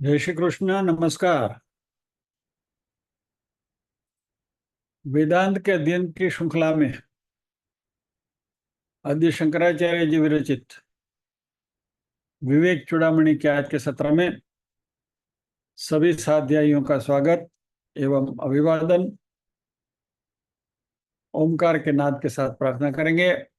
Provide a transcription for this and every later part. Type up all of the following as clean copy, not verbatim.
जय श्री कृष्ण। नमस्कार। वेदांत के अध्ययन की श्रृंखला में आदि शंकराचार्य जी विरचित विवेक चूड़ामणि के आज के सत्र में सभी साध्यायियों का स्वागत एवं अभिवादन। ओमकार के नाद के साथ प्रार्थना करेंगे।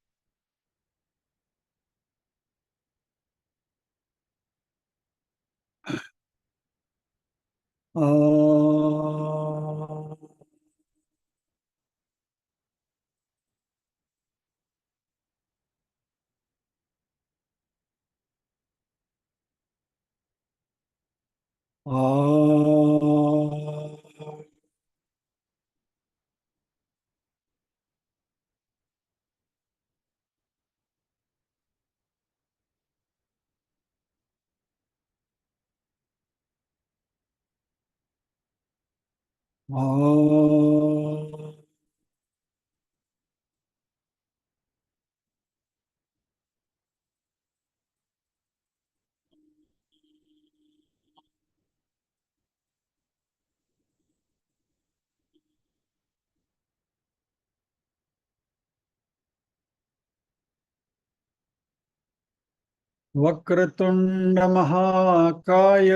वक्रतुंड महाकाय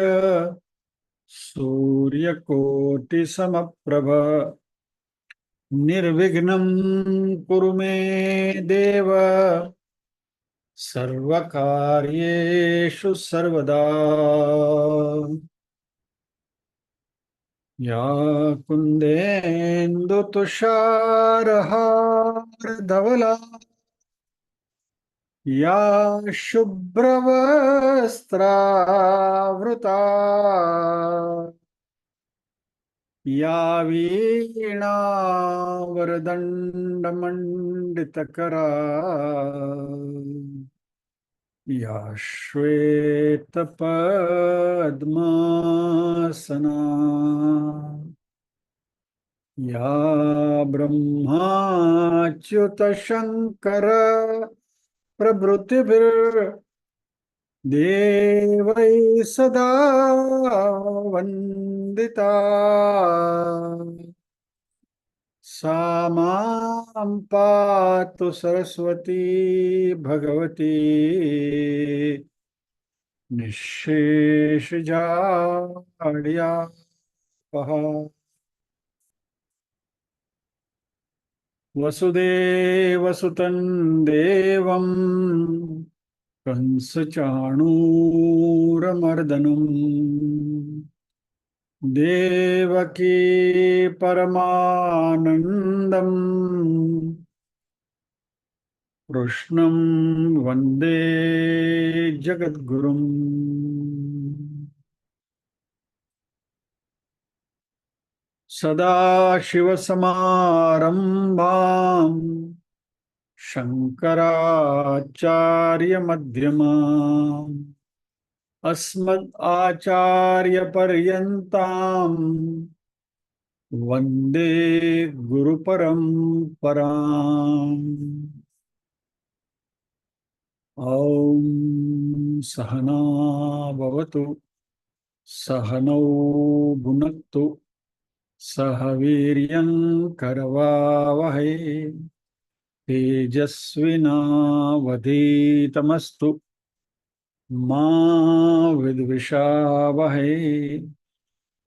सूर्यकोटि समप्रभ निर्विघ्नं कुरु मे देव सर्वकार्येषु सर्वदा। या कुन्देन्दु तुषारहार धवला या शुभ्रवस्त्रावृता या वीणावरदण्डमण्डितकरा या श्वेतपद्मासना या ब्रह्माच्युतशङ्कर प्रभृतिभिर्देवैः सदा वन्दिता सा मां पातु सरस्वती भगवती निःशेषजाड्यापहा। वसुदेवसुतं देवं कंसचाणूरमर्दनम् देवकी परमानन्दम् कृष्णं वन्दे जगद्गुरुम्। सदाशिवसमारम्भाम् शङ्कराचार्यमध्यमाम् अस्मदाचार्यपर्यन्ताम् वन्दे गुरुपरम्पराम्। ॐ सहना भवतु सहनौ भुनक्तु सह वीर्यं करवावहै तेजस्विनावधीतमस्तु मा विद्विषावहै।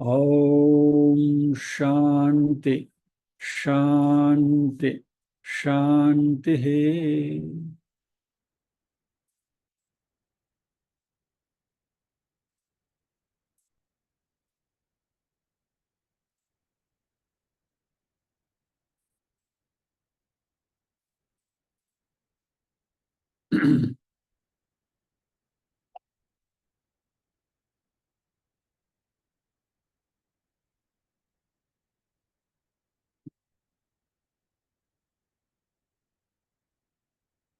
ओम शांति शांति शांति है।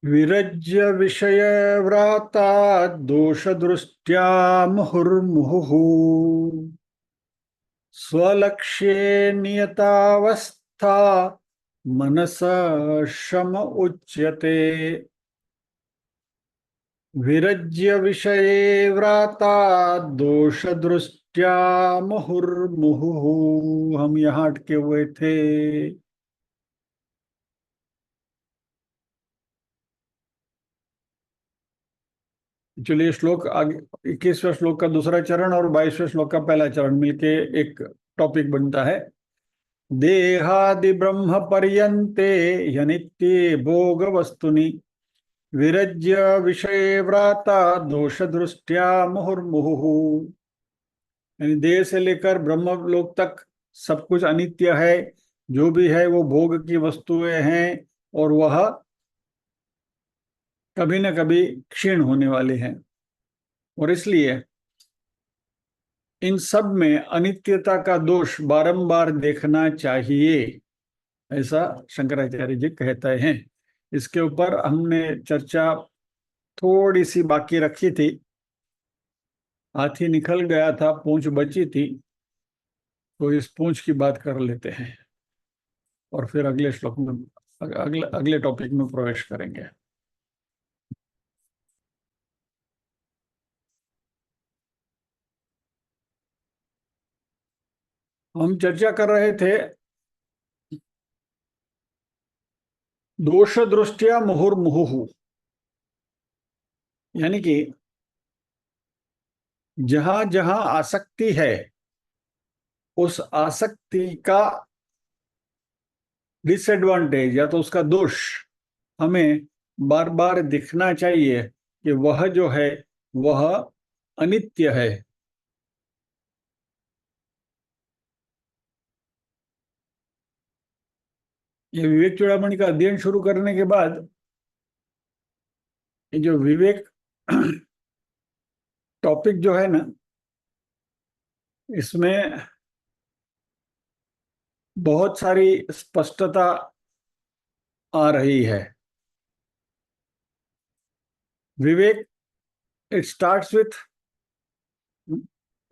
विरज्य विषय व्राता दोष दृष्टिया मुहुर्मुहुः स्वलक्ष्ये नियतावस्था मनस शम उच्यते। विरज्य विषये व्राता दोष दृष्टया मुहुर्मुहुः। हम यहाँ अटके हुए थे। चलिए श्लोक आगे, 21वें श्लोक का दूसरा चरण और 22वें श्लोक का पहला चरण मिलके एक टॉपिक बनता है। देहादि ब्रह्म पर्यन्ते यनित्ये भोग वस्तुनि विरज्य विषये व्राता दोष दृष्टया मुहुर्मुहुः। यानी देह से लेकर ब्रह्म लोक तक सब कुछ अनित्य है, जो भी है वो भोग की वस्तुएं हैं और वह कभी न कभी क्षीण होने वाले हैं, और इसलिए इन सब में अनित्यता का दोष बारंबार देखना चाहिए, ऐसा शंकराचार्य जी कहते हैं। इसके ऊपर हमने चर्चा थोड़ी सी बाकी रखी थी। हाथी निकल गया था, पूंछ बची थी, तो इस पूंछ की बात कर लेते हैं और फिर अगले श्लोक में अगले टॉपिक में प्रवेश करेंगे। हम चर्चा कर रहे थे दोष दृष्टिया मुहुर्मुहुः, यानी कि जहां जहां आसक्ति है उस आसक्ति का डिसएडवांटेज या तो उसका दोष हमें बार बार दिखना चाहिए कि वह जो है वह अनित्य है। ये विवेक चूड़ामणि का अध्ययन शुरू करने के बाद ये जो विवेक टॉपिक जो है ना, इसमें बहुत सारी स्पष्टता आ रही है। विवेक, इट स्टार्ट्स विथ,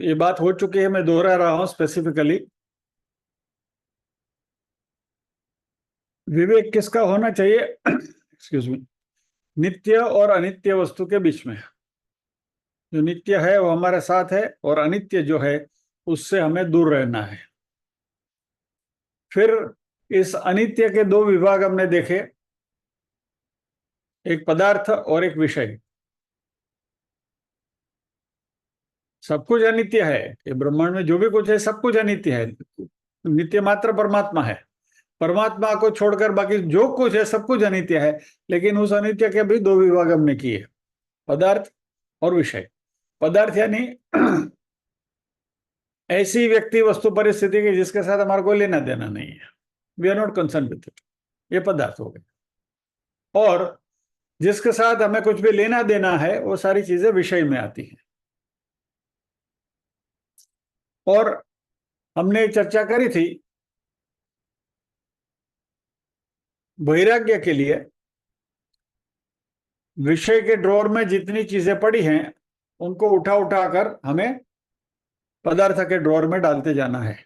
ये बात हो चुकी है, मैं दोहरा रहा हूं स्पेसिफिकली। विवेक किसका होना चाहिए? Excuse me. नित्य और अनित्य वस्तु के बीच में। जो नित्य है वो हमारे साथ है, और अनित्य जो है उससे हमें दूर रहना है। फिर इस अनित्य के दो विभाग हमने देखे, एक पदार्थ और एक विषय। सब कुछ अनित्य है, ये ब्रह्मांड में जो भी कुछ है सब कुछ अनित्य है। नित्य मात्र परमात्मा है। परमात्मा को छोड़कर बाकी जो कुछ है सब कुछ अनित्य है। लेकिन उस अनित्य के भी दो विभाग हमने किए, पदार्थ और विषय। पदार्थ यानी ऐसी व्यक्ति वस्तु परिस्थिति की जिसके साथ हमारा कोई लेना देना नहीं है, we are not concern with it, ये पदार्थ हो गए। और जिसके साथ हमें कुछ भी लेना देना है वो सारी चीजें विषय में आती हैं। और हमने चर्चा करी थी वैराग्य के लिए विषय के ड्रॉर में जितनी चीजें पड़ी हैं उनको उठा उठाकर हमें पदार्थ के ड्रॉर में डालते जाना है।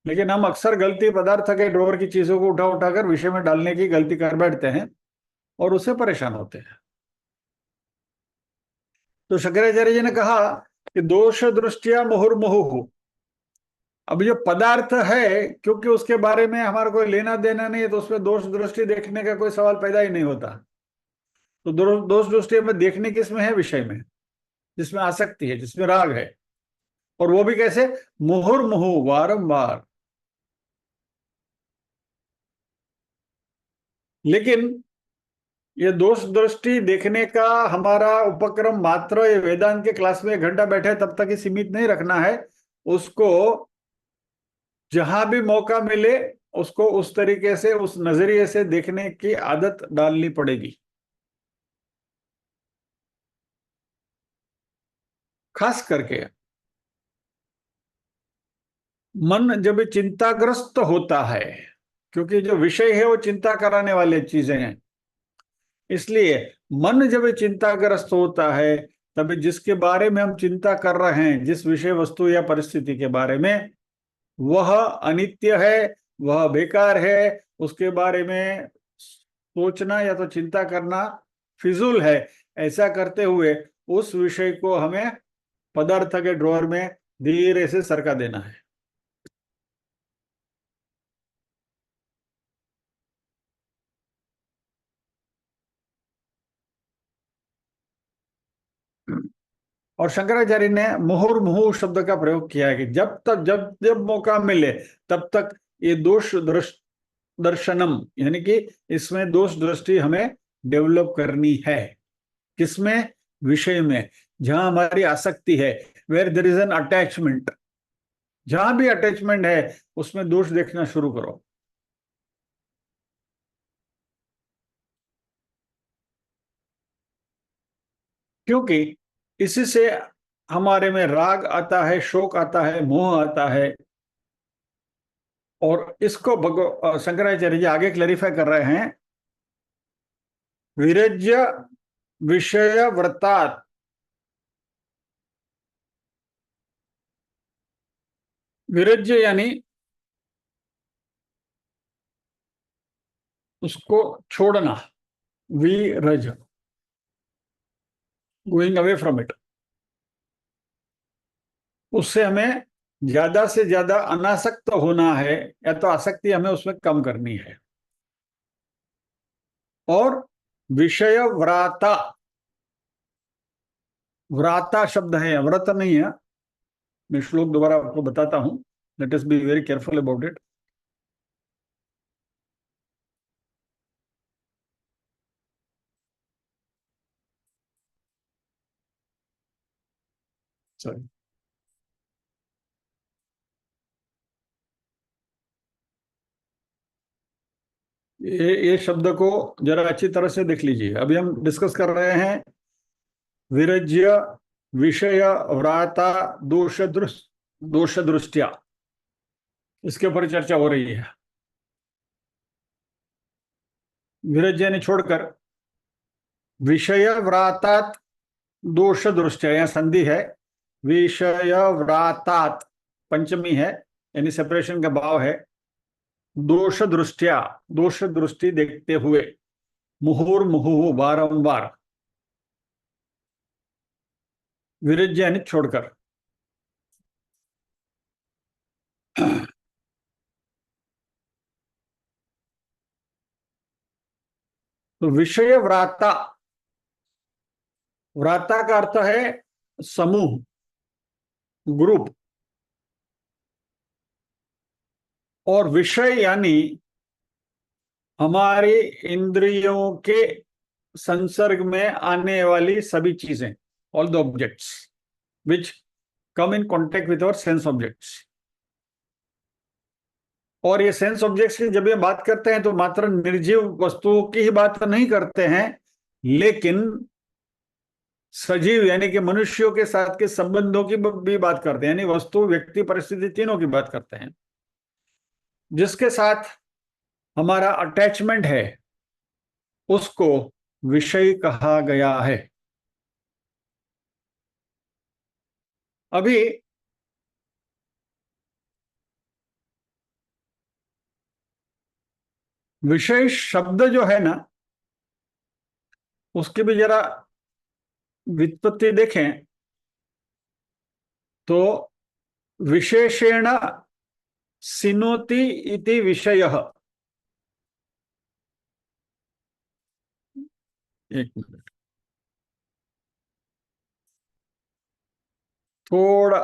लेकिन हम अक्सर गलती पदार्थ के ड्रॉर की चीजों को उठा उठाकर विषय में डालने की गलती कर बैठते हैं और उससे परेशान होते हैं। तो शंकराचार्य जी ने कहा कि दोष दृष्टिया मुहुर्मुहुः। अब जो पदार्थ है, क्योंकि उसके बारे में हमारा कोई लेना देना नहीं है, तो उसमें दोष दृष्टि देखने का कोई सवाल पैदा ही नहीं होता। तो दोष दृष्टि हमें देखने किसमें है? विषय में, जिसमें आसक्ति है, जिसमें राग है। और वो भी कैसे? मुहुर्मुहु, वारंबार। लेकिन ये दोष दृष्टि देखने का हमारा उपक्रम मात्र ये वेदांत के क्लास में 1 घंटा बैठे तब तक ही सीमित नहीं रखना है। उसको जहां भी मौका मिले उसको उस तरीके से, उस नजरिए से देखने की आदत डालनी पड़ेगी। खास करके मन जब चिंताग्रस्त होता है, क्योंकि जो विषय है वो चिंता कराने वाले चीजें हैं, इसलिए मन जब चिंताग्रस्त होता है तभी जिसके बारे में हम चिंता कर रहे हैं, जिस विषय वस्तु या परिस्थिति के बारे में, वह अनित्य है, वह बेकार है, उसके बारे में सोचना या तो चिंता करना फिजूल है। ऐसा करते हुए उस विषय को हमें पदार्थ के ड्रॉअर में धीरे से सरका देना है। और शंकराचार्य ने मुहुर्मुहु शब्द का प्रयोग किया है कि जब तक जब जब मौका मिले तब तक ये दर्शनम, यानी कि इसमें दोष दृष्टि हमें डेवलप करनी है। किसमें? विषय में, जहां हमारी आसक्ति है, where there is an attachment. जहां भी अटैचमेंट है उसमें दोष देखना शुरू करो। क्योंकि इसी से हमारे में राग आता है, शोक आता है, मोह आता है। और इसको शंकराचार्य जी आगे क्लैरिफाई कर रहे हैं, विरज्य विषय व्रतात्। विरज्य यानी उसको छोड़ना, Viraj, going away from it. उससे हमें ज्यादा से ज्यादा अनासक्त होना है, या तो आसक्ति हमें उसमें कम करनी है। और विषय व्राता, व्राता शब्द है, व्रत नहीं है। मैं श्लोक दोबारा आपको बताता हूं, let us be very careful about it. Sorry, ये शब्द को जरा अच्छी तरह से देख लीजिए। अभी हम डिस्कस कर रहे हैं विरज्य विषय व्राता दोष दृष्टिया, इसके ऊपर चर्चा हो रही है। विरज्य ने छोड़कर, विषय व्रातात दोष दृष्टिया, यहां संधि है, विषय व्रातात पंचमी है, यानी सेपरेशन का भाव है। दोष दृष्टिया, दोष दृष्टि देखते हुए, मुहुर्मुहु बारंबार, विरज्य यानी छोड़कर। तो विषय व्राता, व्राता का अर्थ है समूह, ग्रुप। और विषय यानी हमारे इंद्रियों के संसर्ग में आने वाली सभी चीजें, all the objects which come in contact with our sense objects. और ये सेंस ऑब्जेक्ट्स की जब ये बात करते हैं तो मात्र निर्जीव वस्तुओं की ही बात नहीं करते हैं, लेकिन सजीव यानी कि मनुष्यों के साथ के संबंधों की भी बात करते हैं, यानी वस्तु, व्यक्ति, परिस्थिति, तीनों की बात करते हैं। जिसके साथ हमारा अटैचमेंट है उसको विषय कहा गया है। अभी विषय शब्द जो है ना, उसकी भी जरा व्युत्पत्ति देखें तो विशेषेण सिनोति इति विषयः। एक मिनट, थोड़ा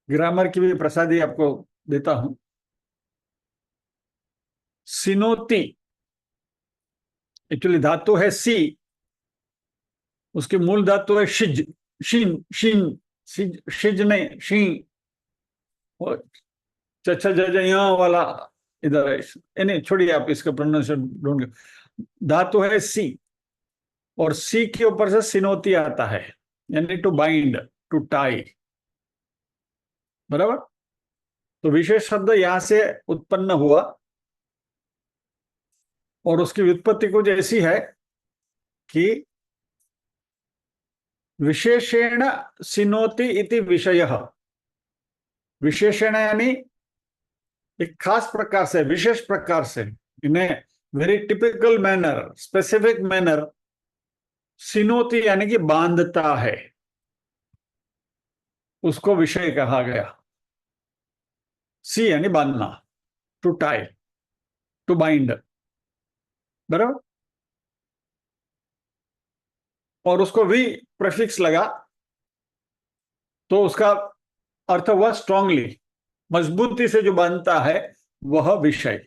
ग्रामर की भी प्रसादी आपको देता हूं। सिनोति एक्चुअली धातु है सी, उसकी मूल धातु है शिज, शिन शिन, शिज नहीं शी, चचा जज यहाँ वाला इधर है, यानी छोड़िए आप इसका प्रोनाउंसिएशन ढूंढ। धातु है सी, और सी के ऊपर से सिनोती आता है, यानी टू बाइंड, टू टाई, बराबर। तो विशेष शब्द यहां से उत्पन्न हुआ, और उसकी व्युत्पत्ति कुछ ऐसी है कि विशेषेण सिनोति इति विषयः। विशेषण यानी एक खास प्रकार से, विशेष प्रकार से इन्हें very typical manner, specific manner, सिनोती यानी कि बांधता है, उसको विषय कहा गया। सी यानी बांधना, टू टाई, टू बाइंड, बराबर। और उसको भी प्रेफिक्स लगा तो उसका अर्थ हुआ स्ट्रांगली, मजबूती से जो बांधता है वह विषय।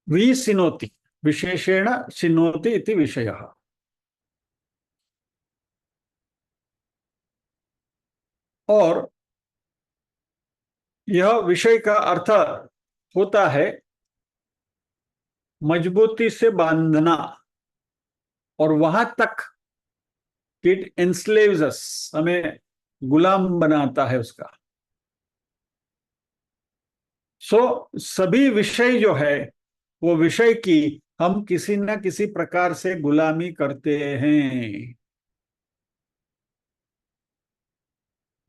वि सिनोति, विशेषेण सिनोति इति विषयः। और यह विषय का अर्थ होता है मजबूती से बांधना, और वहां तक इट एंस्लेव्स अस, हमें गुलाम बनाता है उसका। सो सभी विषय जो है वो विषय की हम किसी न किसी प्रकार से गुलामी करते हैं,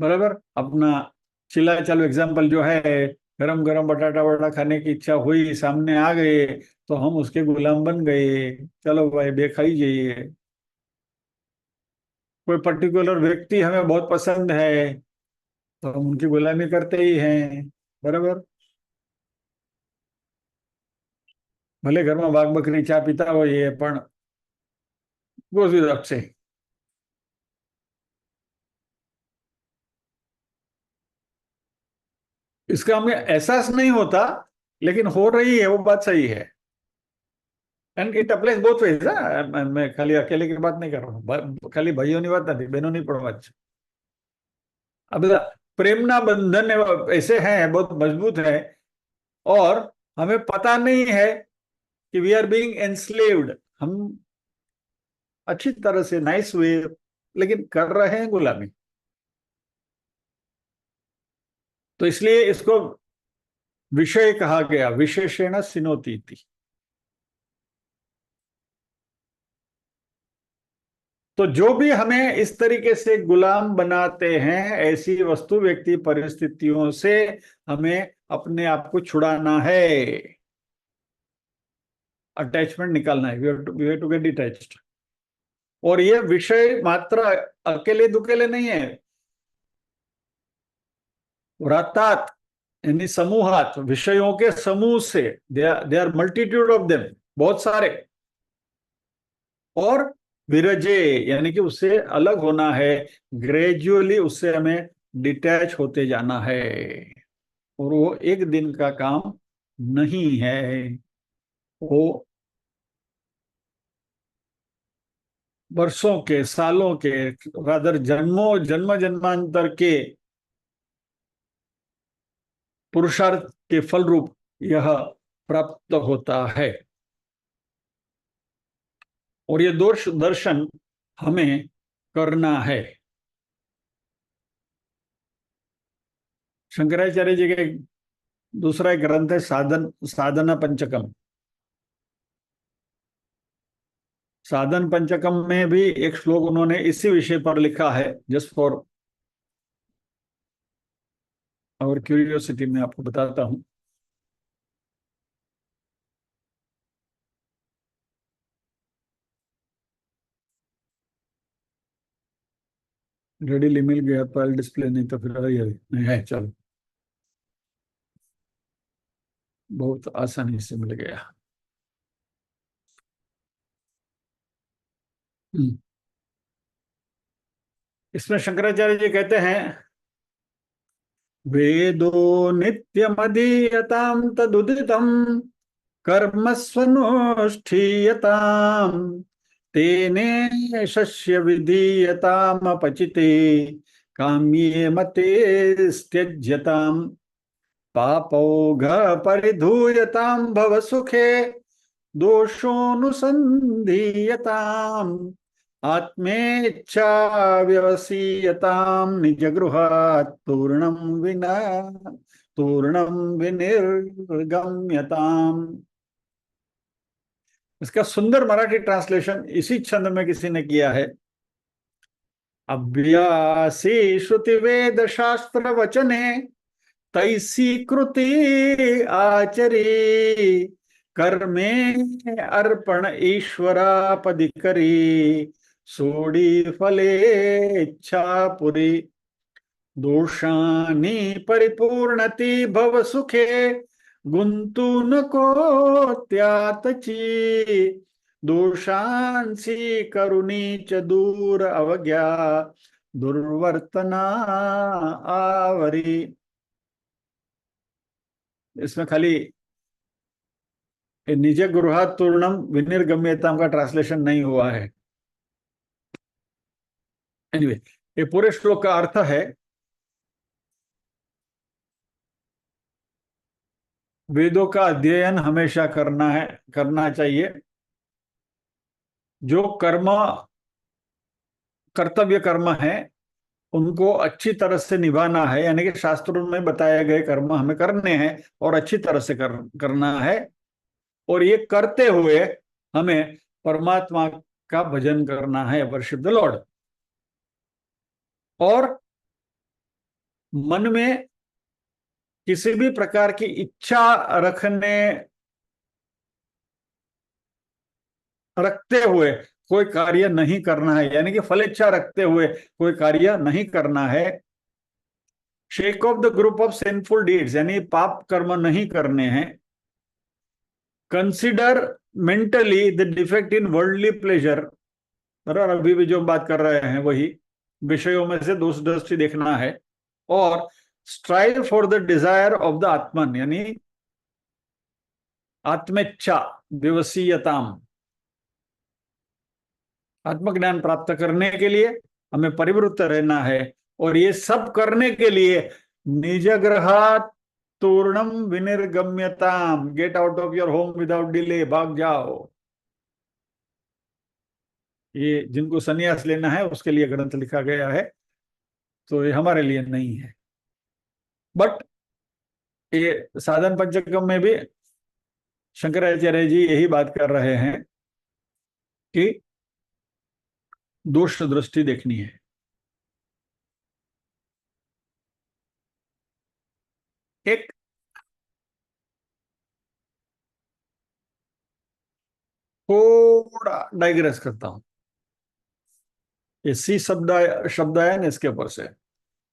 बराबर। अपना चिल्ला चालू एग्जाम्पल जो है, गरम गरम बटाटा वटा खाने की इच्छा हुई, सामने आ गए तो हम उसके गुलाम बन गए, चलो भाई बे खाई जाइए। कोई पर्टिकुलर व्यक्ति हमें बहुत पसंद है तो हम उनकी गुलामी करते ही हैं, बराबर। भले घर में वाघ बकरी चा पीता हो ये, पण goes without saying। इसका हमें एहसास नहीं होता, लेकिन हो रही है, वो बात सही है। And it applies both ways. मैं खाली अकेले की बात नहीं कर रहा हूँ, खाली भाइयों की बात नहीं, बहनों नहीं पड़वा। अब प्रेमना बंधन ऐसे हैं, बहुत मजबूत है, और हमें पता नहीं है कि वी आर बीइंग एनस्लेव्ड। हम अच्छी तरह से नाइस वे, लेकिन कर रहे हैं गुलामी। तो इसलिए इसको विषय कहा गया, विशेषण सिनोती थी। तो जो भी हमें इस तरीके से गुलाम बनाते हैं, ऐसी वस्तु व्यक्ति परिस्थितियों से हमें अपने आप को छुड़ाना है, अटैचमेंट निकालना है। We have to get detached. और ये विषय मात्र अकेले दुकेले नहीं है, व्रतात् यानी समूहात, विषयों के समूह से, they are multitude of them, बहुत सारे। और विरजे यानी कि उससे अलग होना है, ग्रेजुअली उससे हमें डिटैच होते जाना है। और वो एक दिन का काम नहीं है, वो वर्षों के, सालों के, रादर जन्मों जन्म जन्मांतर के पुरुषार्थ के फल रूप यह प्राप्त होता है। और ये दोष दर्शन हमें करना है। शंकराचार्य जी के दूसरा एक ग्रंथ है साधन, साधना पंचकम। साधन पंचकम में भी एक श्लोक उन्होंने इसी विषय पर लिखा है। जस्ट फॉर और क्यूरियोसिटी में आपको बताता हूं। रेडीली मिल गया तो डिस्प्ले, नहीं तो फिर नहीं है, चलो बहुत आसानी से मिल गया। हम्म। इसमें शंकराचार्य जी कहते हैं, वेदो नित्यमदीयताम तदुदितम कर्मस्वनुष्ठीयताम तेने शस्य विधीयतामपचिते काम्ये मते त्यज्यताम पापौघ परिधूयताम भव सुखे दोषोऽनुसन्धीयताम आत्मेच्छा व्यवसीयताम निज गृहात् तूर्णम विनिर्गम्यताम। इसका सुंदर मराठी ट्रांसलेशन इसी छंद में किसी ने किया है। अभ्यासी श्रुति वेद शास्त्र वचने तैसी कृति आचरे, कर्मे अर्पण ईश्वरापदि करी, सोडी फले इच्छा पुरी, दोषानि परिपूर्णति भव सुखे, गुंतूनको त्यातची, दोषांसी करुणी च दूर अवज्ञा, दुर्वर्तना आवरी। इसमें खाली निज गृहात तूर्णम विनिर्गम्यताम का ट्रांसलेशन नहीं हुआ है। एनीवे, ये पूरे श्लोक का अर्थ है, वेदों का अध्ययन हमेशा करना चाहिए। जो कर्तव्य कर्म है उनको अच्छी तरह से निभाना है, यानी कि शास्त्रों में बताए गए कर्म हमें करने हैं और अच्छी तरह से करना है। और ये करते हुए हमें परमात्मा का भजन करना है, वर्शिप द लॉर्ड। और मन में किसी भी प्रकार की इच्छा रखते हुए कोई कार्य नहीं करना है, यानी कि फल इच्छा रखते हुए कोई कार्य नहीं करना है। Shake of the group of sinful deeds, यानी पाप कर्म नहीं करने हैं। Consider mentally the defect in worldly pleasure, बराबर अभी भी जो बात कर रहे हैं वही, विषयों में से दोष दृष्टि देखना है। और strive for the desire of the आत्मन, यानी आत्मेच्छा, दिवसीयताम, आत्मज्ञान प्राप्त करने के लिए हमें परिवृत्त रहना है। और ये सब करने के लिए निज गृहात तूर्णम विनिर्गम्यताम, get out of your home without delay, भाग जाओ। ये जिनको संन्यास लेना है उसके लिए ग्रंथ लिखा गया है, तो ये हमारे लिए नहीं है। बट ये साधन पंचकम में भी शंकराचार्य जी यही बात कर रहे हैं कि दोष दृष्टि देखनी है। एक थोड़ा डाइग्रेस करता हूं, ये सी शब्द आया ना इसके ऊपर से,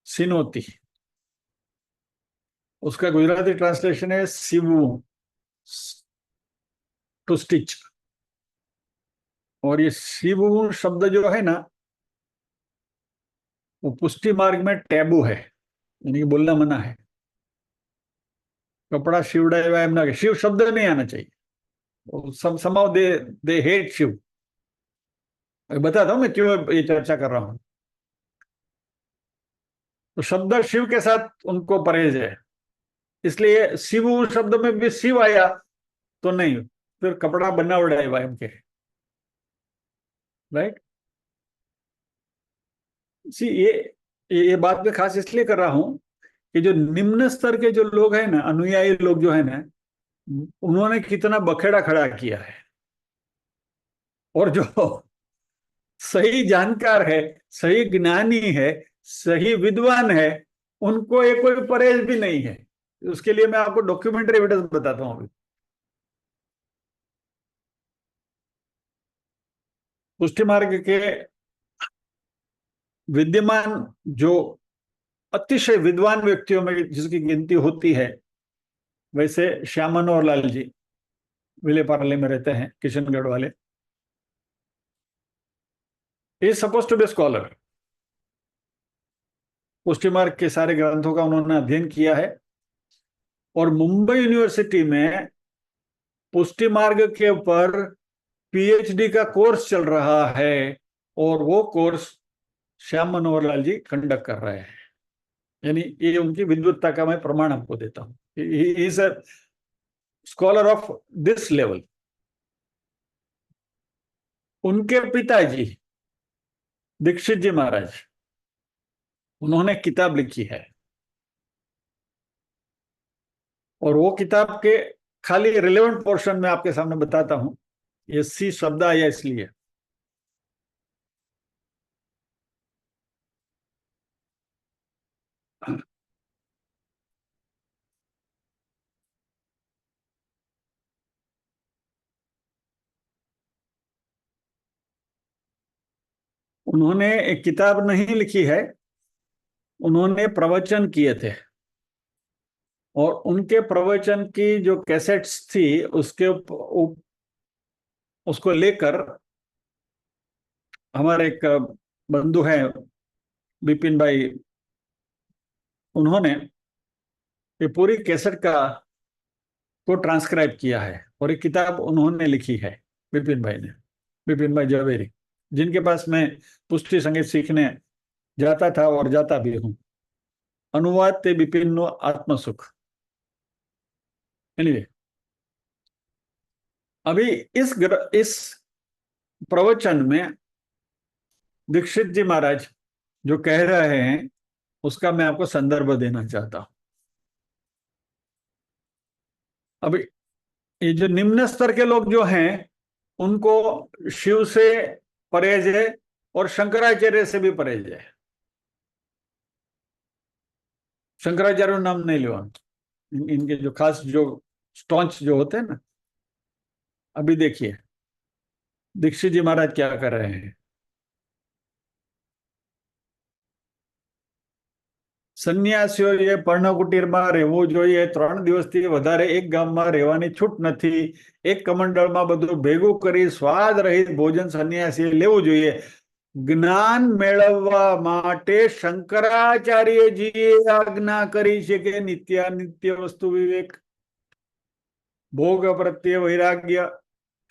सिनोती, उसका गुजराती ट्रांसलेशन है सीवू, टू स्टिच। और ये सीवू शब्द जो है ना, वो पुष्टि मार्ग में टैबू है, यानी कि बोलना मना है। कपड़ा शिवड़ाए व्यायाम ना, शिव शब्द नहीं आना चाहिए। सब समाव दे हेट शिव। बताता हूं मैं क्यों ये चर्चा कर रहा हूं। तो शब्द शिव के साथ उनको परहेज है, इसलिए शिव शब्द में भी शिव आया तो नहीं, फिर कपड़ा बना उड़ाए व्यायाम के, राइट। सी ये बात मैं खास इसलिए कर रहा हूं कि जो निम्न स्तर के जो लोग हैं ना, अनुयायी लोग जो है ना, उन्होंने कितना बखेड़ा खड़ा किया है। और जो सही जानकार है, सही ज्ञानी है, सही विद्वान है, उनको ये कोई परहेज भी नहीं है। उसके लिए मैं आपको डॉक्यूमेंट्री एविडेंस बताता हूं अभी। पुष्टि मार्ग के विद्यमान जो अतिशय विद्वान व्यक्तियों में जिसकी गिनती होती है, वैसे श्याम मनोहर लाल जी विले पार्ले में रहते हैं, किशनगढ़ वाले। Is suppose to be scholar. Pushti Marg के सारे ग्रंथों का उन्होंने अध्ययन किया है। और मुंबई यूनिवर्सिटी में पुष्टि मार्ग के ऊपर पीएचडी का कोर्स चल रहा है, और वो कोर्स श्याम मनोहर लाल जी कंडक्ट कर रहे हैं। यानी ये उनकी विद्वत्ता का मैं प्रमाण आपको देता हूं। Is a scholar of this level. उनके पिताजी दीक्षित जी महाराज, उन्होंने किताब लिखी है, और वो किताब के खाली रिलेवेंट पोर्शन में आपके सामने बताता हूं। ये सी शब्द आया इसलिए, उन्होंने एक किताब नहीं लिखी है, उन्होंने प्रवचन किए थे, और उनके प्रवचन की जो कैसेट्स थी उसको लेकर हमारे एक बंधु हैं, विपिन भाई, उन्होंने ये पूरी कैसेट का को ट्रांसक्राइब किया है और एक किताब उन्होंने लिखी है, विपिन भाई ने, विपिन भाई जवेरी, जिनके पास मैं पुष्टि संगीत सीखने जाता था और जाता भी हूँ। अनुवाद ते विपिन नो आत्मसुख। एनीवे, अभी इस प्रवचन में दीक्षित जी महाराज जो कह रहे हैं उसका मैं आपको संदर्भ देना चाहता हूं। अभी ये जो निम्न स्तर के लोग जो हैं उनको शिव से परहेज है और शंकराचार्य से भी परहेज है। शंकराचार्य नाम नहीं लो, इनके जो खास जो स्टॉन्च जो होते हैं ना। अभी देखिए दीक्षित जी महाराज क्या कर रहे हैं। સન્યાસીઓએ પર્ણકુટીરમાં રહેવું જોઈએ, 3 દિવસથી વધારે એક ગામમાં રહેવાની છૂટ નથી, એક કમંડળમાં બધું ભેગું કરી સ્વાદ રહિત ભોજન સન્યાસીએ લેવું જોઈએ। જ્ઞાન મેળવવા માટે શંકરાચાર્યજીએ આજ્ઞા કરી છે કે નિત્યાનિત્ય વસ્તુ વિવેક, ભોગ પ્રત્યે વૈરાગ્ય,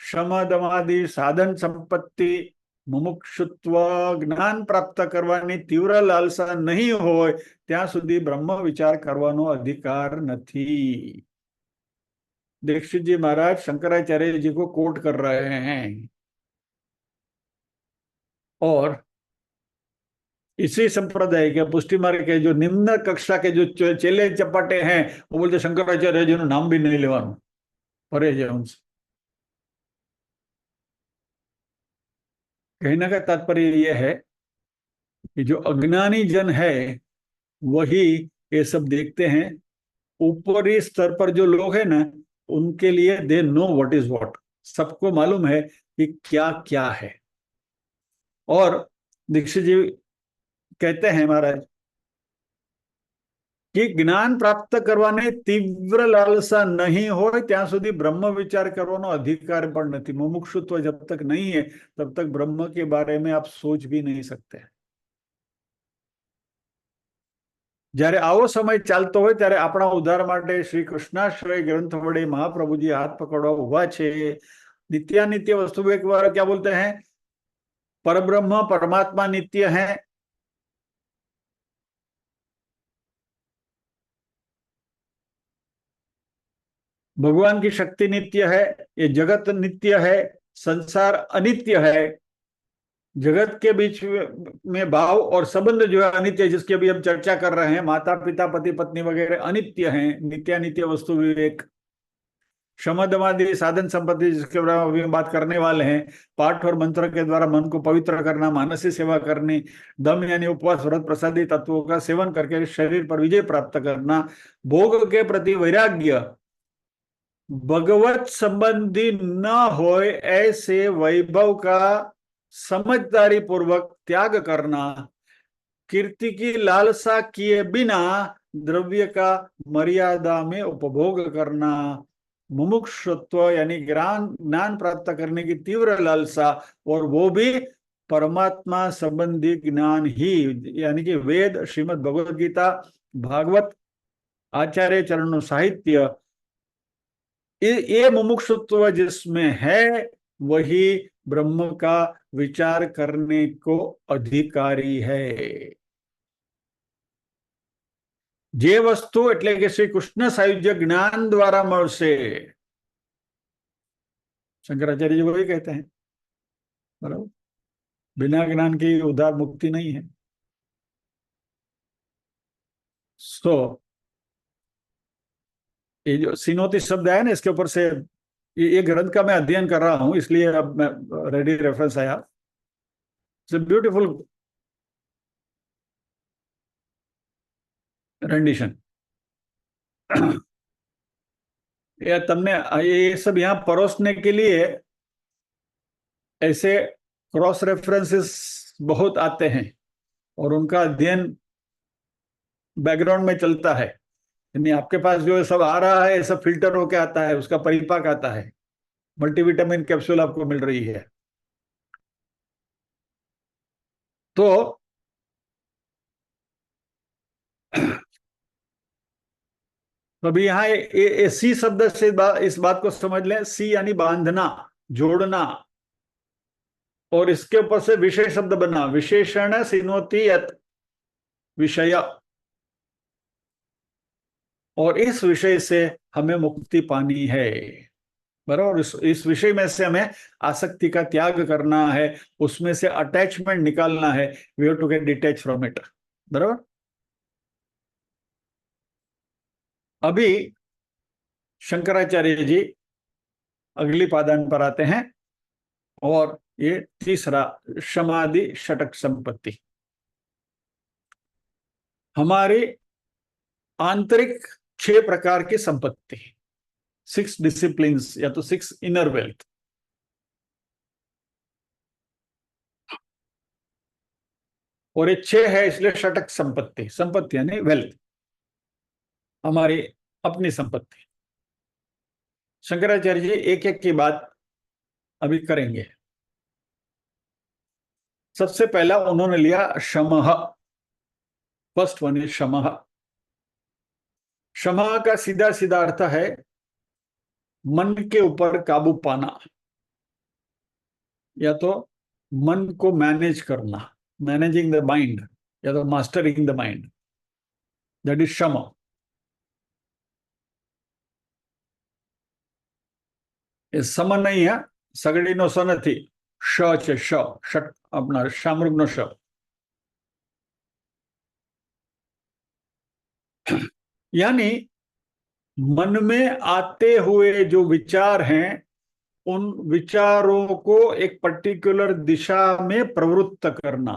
શમદમાદિ સાધન સંપત્તિ, મુમુક્ષુત્વ, જ્ઞાન પ્રાપ્ત કરવાની તીવ્ર લાલસા નહીં હોય ત્યાં સુધી બ્રહ્મ વિચાર કરવાનો અધિકાર નથી। दीक्षित जी महाराज शंकराचार्य जी को कोट कर रहे हैं, और इसी संप्रदाय के पुष्टि मार्ग के जो निम्न कक्षा के जो चेले चपाटे हैं वो बोलते शंकराचार्य जी नाम भी नहीं लेवानु, परे है उनसे। कहने का तात्पर्य यह है कि जो अज्ञानी जन है वही ये सब देखते हैं। ऊपरी स्तर पर जो लोग हैं ना, उनके लिए they know what is what, सबको मालूम है कि क्या क्या है। और दीक्षित जी कहते हैं महाराज कि ज्ञान प्राप्त करवाने तीव्र लालसा नहीं हो ત્યાં સુધી ब्रह्म विचार करवानो अधिकार પણ નથી। मुमुक्षुत्व जब तक नहीं है तब तक ब्रह्म के बारे में आप सोच भी नहीं सकते। જ્યારે આવો સમય ચાલતો હોય ત્યારે આપણા ઉદ્ધાર માટે શ્રી કૃષ્ણાશ્રય ગ્રંથ વડે મહાપ્રભુજી હાથ પકડવા ઉભા છે। नित्यानित्य वस्तु एक बार क्या बोलते हैं, परब्रह्म परमात्मा नित्य है, भगवान की शक्ति नित्य है, ये जगत नित्य है, संसार अनित्य है, जगत के बीच में भाव और संबंध जो है अनित्य, जिसकी अभी हम चर्चा कर रहे हैं, माता पिता पति पत्नी वगैरह अनित्य हैं। नित्यानित्य वस्तु विवेक, शमदमादि साधन संपत्ति जिसके बारे में अभी हम बात करने वाले हैं, पाठ और मंत्र के द्वारा मन को पवित्र करना, मानसी सेवा करनी, दम यानी उपवास व्रत प्रसादी तत्वों का सेवन करके शरीर पर विजय प्राप्त करना, भोग के प्रति वैराग्य, भगवत संबंधी न हो ऐसे वैभव का समझदारी पूर्वक त्याग करना, कीर्ति की लालसा किए बिना द्रव्य का मर्यादा में उपभोग करना, मुमुक्षुत्व यानी ज्ञान प्राप्त करने की तीव्र लालसा, और वो भी परमात्मा संबंधी ज्ञान ही, यानी कि वेद, श्रीमद् भगवद गीता, भागवत, आचार्य चरणों साहित्य, ये मुमुक्षुत्व जिसमें है वही ब्रह्म का विचार करने को अधिकारी है। जे वस्तु એટલે કે શ્રી કૃષ્ણ સાયુજ્ય જ્ઞાન द्वारा મળશે, शंकराचार्य जी वही कहते हैं, बराबर, बिना ज्ञान की उधार मुक्ति नहीं है। सो ये जो सिनोति शब्द है ना, इसके ऊपर से ये ग्रंथ का मैं अध्ययन कर रहा हूं, इसलिए अब मैं रेडी रेफरेंस आया। It's beautiful rendition. तमने ये सब यहाँ परोसने के लिए ऐसे क्रॉस रेफरेंसेस बहुत आते हैं और उनका अध्ययन बैकग्राउंड में चलता है, यानी आपके पास जो सब आ रहा है सब फिल्टर होके आता है, उसका परिपाक आता है, मल्टीविटामिन कैप्सूल आपको मिल रही है। तो अभी यहाँ सी शब्द से इस बात को समझ लें, सी यानी बांधना, जोड़ना, और इसके ऊपर से विषय शब्द बना, विशेषण सिनोति यत विषय, और इस विषय से हमें मुक्ति पानी है। बराबर, इस विषय में से हमें आसक्ति का त्याग करना है, उसमें से अटैचमेंट निकालना है, we have to get detach from it. बराबर। अभी शंकराचार्य जी अगली पादान पर आते हैं, और ये तीसरा समाधि षटक संपत्ति। हमारी आंतरिक 6 प्रकार की संपत्ति, 6 डिसिप्लिन्स या तो 6 इनर वेल्थ। और ये 6 है इसलिए षटक संपत्ति, संपत्ति यानी वेल्थ, हमारी अपनी संपत्ति। शंकराचार्य जी एक एक की बात अभी करेंगे। सबसे पहला उन्होंने लिया शमः, फर्स्ट वन इज शमः। शमः का सीधा सीधा अर्थ है मन के ऊपर काबू पाना, या तो मन को मैनेज करना, मैनेजिंग द माइंड, या तो mastering the mind, that is शम। ये सम नहीं है, सगड़ी नो स नहीं, श છે श, षट अपना शामृग नो श। यानी मन में आते हुए जो विचार हैं, उन विचारों को एक पर्टिकुलर दिशा में प्रवृत्त करना,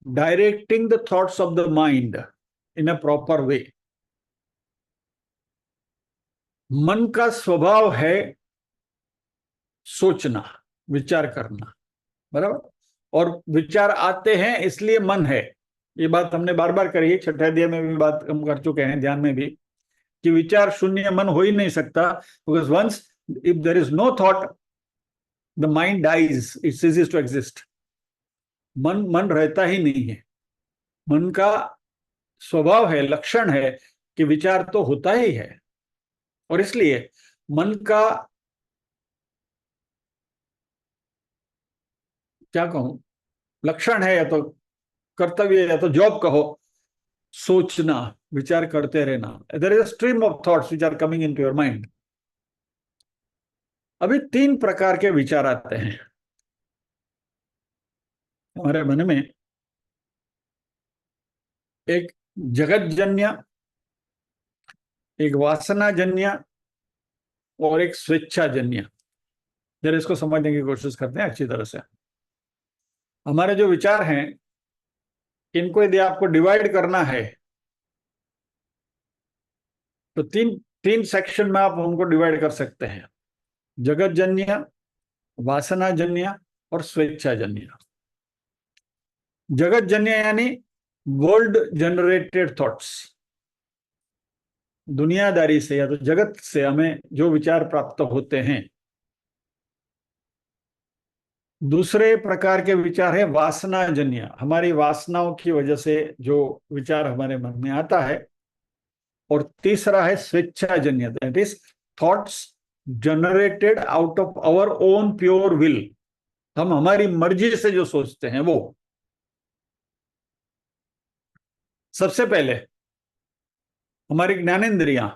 directing the thoughts of the mind in a proper way. मन का स्वभाव है सोचना, विचार करना, बराबर। और विचार आते हैं इसलिए मन है, ये बात हमने बार बार करी है, छठे अध्याय में भी बात हम कर चुके हैं, ध्यान में भी, कि विचार शून्य मन हो ही नहीं सकता, because once if there is no thought the mind dies, it ceases to exist. मन मन रहता ही नहीं है। मन का स्वभाव है, लक्षण है कि विचार तो होता ही है, और इसलिए मन का क्या कहूं, लक्षण है, या तो कर्तव्य, या तो जॉब कहो, सोचना, विचार करते रहना। There is a stream of thoughts which are coming into your mind. अभी 3 प्रकार के विचार आते हैं हमारे मन में, एक जगतजन्य, एक वासनाजन्य, और एक स्वेच्छाजन्य। जरा इसको समझने की कोशिश करते हैं अच्छी तरह से। हमारे जो विचार हैं, इनको यदि आपको डिवाइड करना है तो तीन तीन सेक्शन में आप उनको डिवाइड कर सकते हैं, जगतजन्य, वासनाजन्य और स्वेच्छाजन्य। जगतजन्य यानी वर्ल्ड जनरेटेड थॉट्स, दुनियादारी से या तो जगत से हमें जो विचार प्राप्त होते हैं। दूसरे प्रकार के विचार है वासनाजन्य, हमारी वासनाओं की वजह से जो विचार हमारे मन में आता है। और तीसरा है स्वेच्छाजन्य, that is thoughts generated out of our own pure will, हम हमारी मर्जी से जो सोचते हैं वो। सबसे पहले हमारी ज्ञानेंद्रियां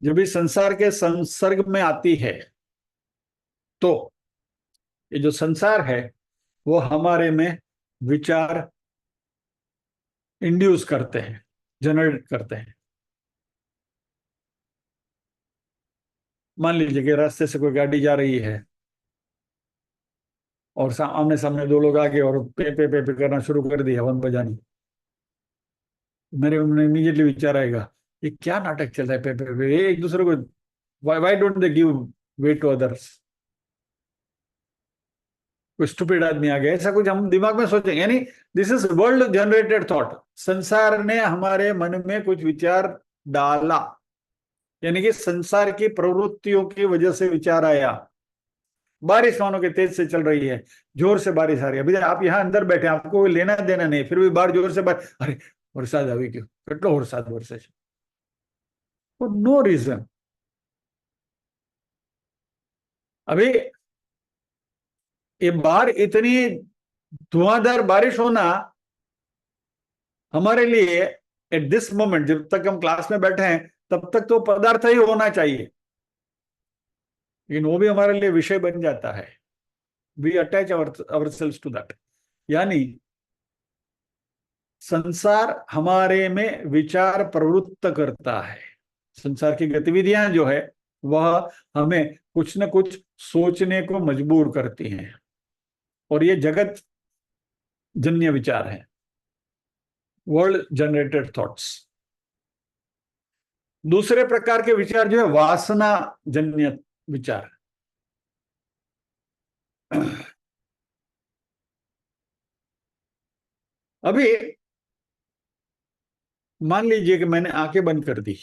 जब भी संसार के संसर्ग में आती है, तो ये जो संसार है वो हमारे में विचार इंड्यूस करते हैं, जनरेट करते हैं। मान लीजिए कि रास्ते से कोई गाड़ी जा रही है और आमने सामने 2 लोग आ गए और पे करना शुरू कर दिया, हवन बजानी। मेरे में इमीडिएटली विचार आएगा, ये क्या नाटक चल रहा है, पे एक दूसरे को, why don't they give way to others. कोई स्टूपिड आदमी आ गया, ऐसा कुछ हम दिमाग में सोचेंगे। यानी this is world generated thought. संसार ने हमारे मन में कुछ विचार डाला, यानी कि संसार की प्रवृत्तियों की वजह से विचार आया। बारिश मानो के तेज से चल रही है, जोर से बारिश आ रही है, अभी आप यहाँ अंदर बैठे, आपको कोई लेना देना नहीं, फिर भी बाहर जोर से बारिश, अरे वरसाद આવી ગયો, કેટલો વરસાદ વરસે છે, फॉर नो रीजन। अभी ये बाहर इतनी धुआंधार बारिश होना हमारे लिए एट दिस मोमेंट, जब तक हम क्लास में बैठे हैं तब तक तो पदार्थ ही होना चाहिए, लेकिन वो भी हमारे लिए विषय बन जाता है। We attach our selves to that. यानी संसार हमारे में विचार प्रवृत्त करता है। संसार की गतिविधियां जो है वह हमें कुछ न कुछ सोचने को मजबूर करती हैं, और ये जगत जन्य विचार है, वर्ल्ड जनरेटेड थॉट्स। दूसरे प्रकार के विचार जो है वासना जन्य विचार। अभी मान लीजिए कि मैंने आंखें बंद कर दी,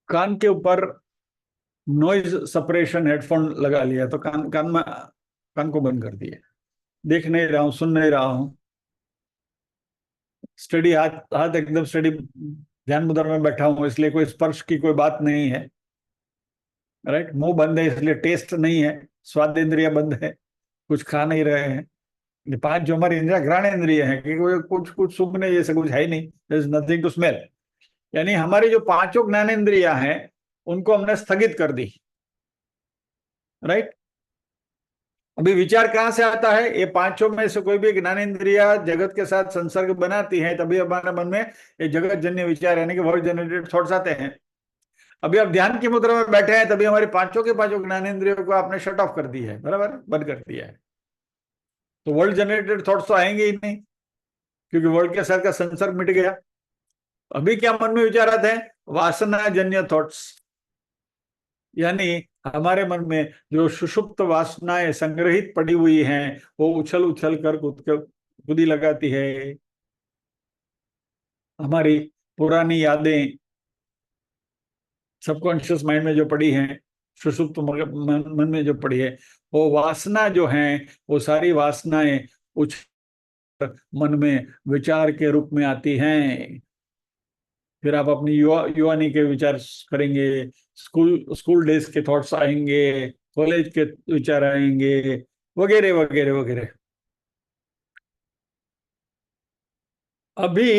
कान के ऊपर नॉइज सपरेशन हेडफोन लगा लिया, तो कान को बंद कर दिया, देख नहीं रहा हूं, सुन नहीं रहा हूं, स्टडी हाथ हाथ एकदम स्टडी ध्यान मुद्रा में बैठा हूं, इसलिए कोई स्पर्श की कोई बात नहीं है, राइट। मुंह बंद है इसलिए टेस्ट नहीं है, स्वाद इंद्रिय बंद है, कुछ खा नहीं रहे हैं। ये पांच जो हमारी इंद्रिया घ्राण इंद्रिय है कि कुछ कुछ सूंघने जैसे कुछ है ही नहीं, there is nothing to smell. यानी हमारी जो पांचों ज्ञानेंद्रियां हैं उनको हमने स्थगित कर दी, राइट। अभी विचार कहां से आता है? ये पांचों में से कोई भी ज्ञानेंद्रिया जगत के साथ संसर्ग बनाती है, तभी हमारे मन में ये जगत जन्य विचार यानी कि वर्ल्ड जनरेटेड थॉट्स आते हैं। अभी आप ध्यान की मुद्रा में बैठे हैं, तभी हमारी पांचों के पांचों ज्ञानेंद्रियों को आपने शट ऑफ कर दिया है, बराबर, बंद कर दिया है, तो वर्ल्ड जनरेटेड थॉट्स तो आएंगे ही नहीं, क्योंकि वर्ल्ड के साथ का संसर्ग मिट गया। अभी क्या मन में विचार आते हैं? वासना जन्य थॉट्स। यानी हमारे मन में जो सुषुप्त वासनाएं संग्रहित पड़ी हुई हैं वो उछल उछल कर कूदी लगाती है। हमारी पुरानी यादें सबकॉन्शियस माइंड में जो पड़ी हैं, सुषुप्त मन में जो पड़ी है, वो वासना जो है, वो सारी वासनाएं उछ मन में विचार के रूप में आती हैं। फिर आप अपनी युवानी के विचार करेंगे, स्कूल स्कूल डेज के थॉट्स आएंगे, कॉलेज के विचार आएंगे, वगैरह वगैरह वगैरह। अभी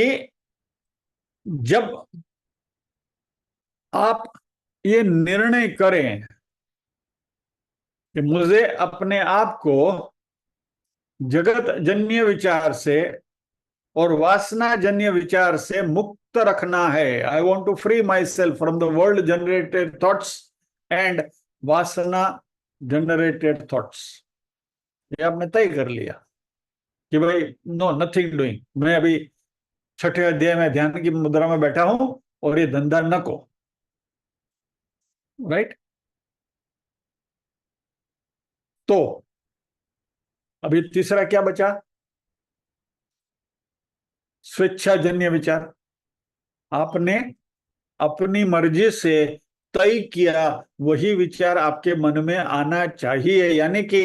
जब आप ये निर्णय करें कि मुझे अपने आप को जगत जन्य विचार से और वासना जन्य विचार से मुक्त रखना है, I want to free my self from the world generated thoughts and वासना जनरेटेड थॉट्स, ये आपने तय कर लिया कि भाई नो नथिंग डूइंग, मैं अभी छठे अध्याय में ध्यान की मुद्रा में बैठा हूं और ये धंधा न को, राइट। तो अभी तीसरा क्या बचा? स्वेच्छाजन्य विचार। आपने अपनी मर्जी से तय किया वही विचार आपके मन में आना चाहिए, यानी कि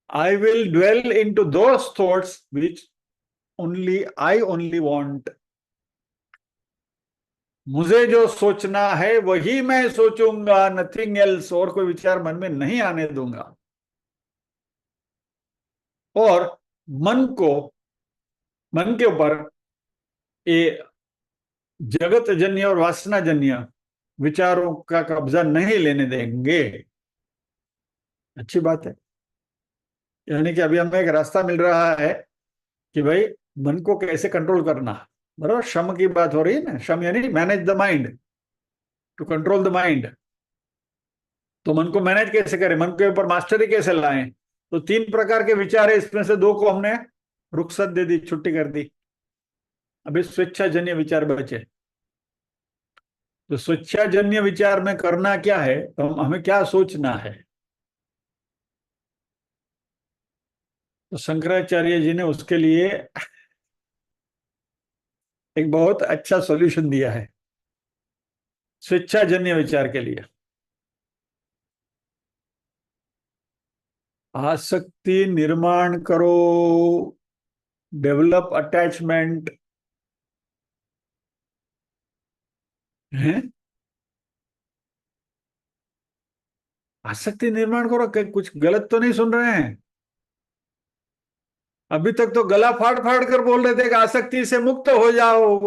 I will dwell into those thoughts which I only want. मुझे जो सोचना है वही मैं सोचूंगा, नथिंग एल्स, और कोई विचार मन में नहीं आने दूंगा। और मन के ऊपर ये जगत जन्य और वासना जन्य विचारों का कब्जा नहीं लेने देंगे। अच्छी बात है। यानी कि अभी हमें एक रास्ता मिल रहा है कि भाई मन को कैसे कंट्रोल करना, बराबर। शम की बात हो रही है ना, शम यानी manage the mind, to control the mind. तो मन को मैनेज कैसे करें, मन के ऊपर मास्टरी कैसे लाएं? तो तीन प्रकार के विचार है, इसमें से दो को हमने रुखसत दे दी, छुट्टी कर दी। अभी स्वेच्छाजन्य विचार बचे। तो स्वेच्छाजन्य विचार में करना क्या है, तो हमें क्या सोचना है। तो शंकराचार्य जी ने उसके लिए एक बहुत अच्छा सॉल्यूशन दिया है स्वेच्छाजन्य विचार के लिए। आसक्ति निर्माण करो, डेवलप अटैचमेंट है। आसक्ति निर्माण करो, कुछ गलत तो नहीं सुन रहे हैं? अभी तक तो गला फाड़ फाड़ कर बोल रहे थे कि आसक्ति से मुक्त हो जाओ,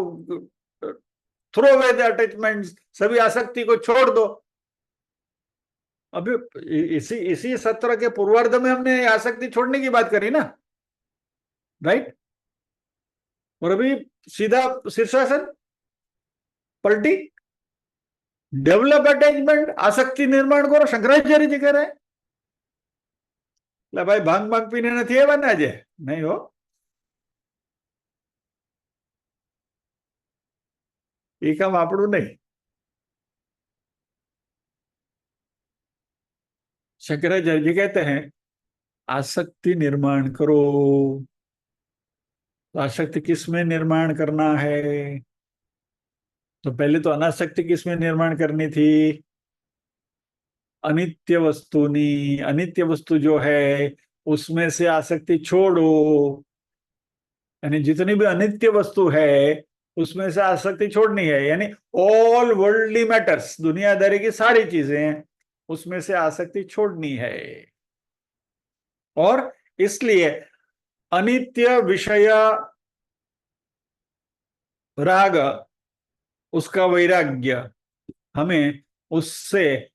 थ्रो अवे द अटैचमेंट, सभी आसक्ति को छोड़ दो। अभी इसी इसी सत्र के पूर्वार्ध में हमने आसक्ति छोड़ने की बात करी ना, राइट? और अभी सीधा शीर्षासन पलटी, डेवलप अटैचमेंट, आसक्ति निर्माण करो, शंकराचार्य जी कह रहे हैं। भाई भांग भांग पीने नहीं है बना जे नहीं हो, ये काम आपड़ू नहीं। शंकराचार्य जी कहते हैं आसक्ति निर्माण करो। तो आसक्ति किस में निर्माण करना है? तो पहले तो अनासक्ति किस में निर्माण करनी थी? अनित्य वस्तुनी, अनित्य वस्तु जो है उसमें से आसक्ति छोड़ो। यानी जितनी भी अनित्य वस्तु है उसमें से आसक्ति छोड़नी है, यानी ऑल वर्ल्डली मैटर्स, दुनियादारी की सारी चीजें, उसमें से आसक्ति छोड़नी है। और इसलिए अनित्य विषय राग, उसका वैराग्य, हमें उससे,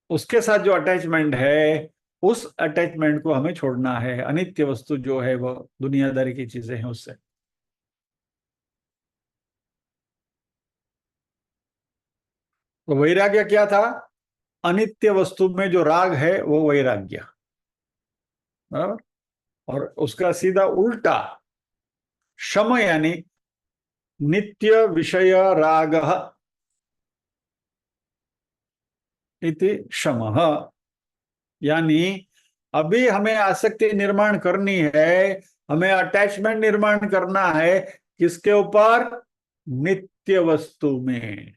उसके साथ जो अटैचमेंट है उस अटैचमेंट को हमें छोड़ना है। अनित्य वस्तु जो है वो दुनियादारी की चीजें हैं उससे। तो वैराग्य क्या था? अनित्य वस्तु में जो राग है वो वैराग्य, बराबर। और उसका सीधा उल्टा शम, यानी नित्य विषय राग इति शमः। यानी अभी हमें आसक्ति निर्माण करनी है, हमें अटैचमेंट निर्माण करना है, किसके ऊपर? नित्य वस्तु में।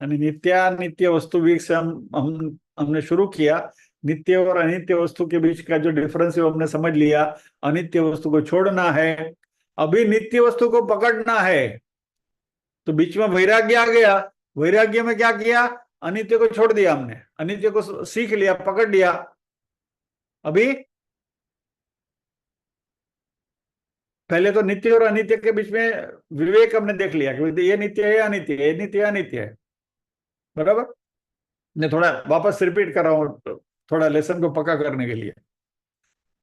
यानी नित्यानित्य वस्तु विवेक से हमने शुरू किया। नित्य और अनित्य वस्तु के बीच का जो डिफरेंस है वो हमने समझ लिया। अनित्य वस्तु को छोड़ना है, अभी नित्य वस्तु को पकड़ना है। तो बीच में वैराग्य आ गया। वैराग्य में क्या किया? अनित्य को छोड़ दिया हमने, अनित्य को सीख लिया, पकड़ लिया। अभी पहले तो नित्य और अनित्य के बीच में विवेक हमने देख लिया कि ये नित्य है, अनित्य है, ये नित्य है, अनित्य है, बराबर। मैं थोड़ा वापस रिपीट कर रहा हूं, थोड़ा लेसन को पक्का करने के लिए।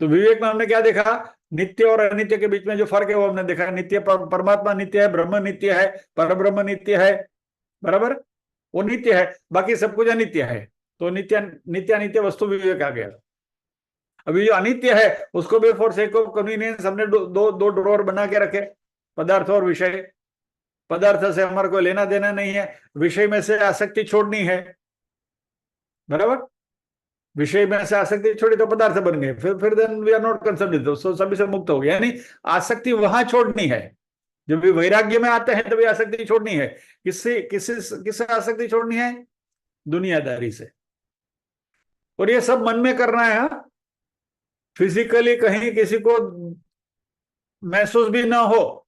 तो विवेक में हमने क्या देखा? नित्य और अनित्य के बीच में जो फर्क है वो हमने देखा। नित्य परमात्मा नित्य है, ब्रह्म नित्य है, परब्रह्म नित्य है, बराबर। वो नित्य है, बाकी सब कुछ अनित्य है। तो नित्य नित्यानित्य वस्तु विवेक आ गया। अभी जो अनित्य है उसको भी फॉर सेक ऑफ कन्वीनियंस हमने दो ड्रॉअर बना के रखे, पदार्थ और विषय। पदार्थ से हमारे को लेना देना नहीं है, विषय में से आसक्ति छोड़नी है, बराबर। विषय में से आसक्ति छोड़ी तो पदार्थ बन गए, फिर then we are not concern, तो सभी से मुक्त हो गया। यानी आसक्ति वहां छोड़नी है। जब भी वैराग्य में आते हैं तभी आसक्ति छोड़नी है। किससे किससे किससे आसक्ति छोड़नी है? दुनियादारी से। और ये सब मन में करना है, हाँ? फिजिकली कहीं किसी को महसूस भी ना हो।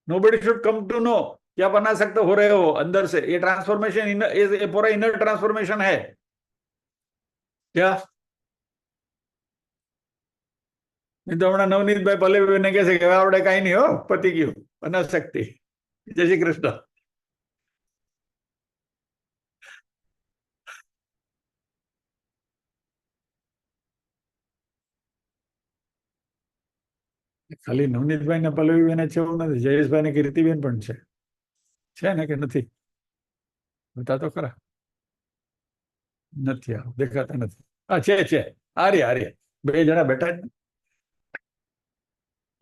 Nobody should come to know क्या बना सकते हो रहे हो अंदर से। ये ट्रांसफॉर्मेशन ये पूरा इनर ट्रांसफॉर्मेशन है क्या? नहीं तो हमारा नवनीत भाई पहले ने कैसे कहा आवड़े कहीं नहीं हो पति की हो बना सकती। जय श्री कृष्ण। ખાલી નવનીતભાઈ ને પલ્લવીબેન છે એવું નથી, જયેશભાઈ ને કીર્તિબેન પણ છે ને કે નથી? બતા તો ખરા. નથી આ દેખાતા નથી. હા છે આર્ય આર્ય બે જણા બેઠા જ ને.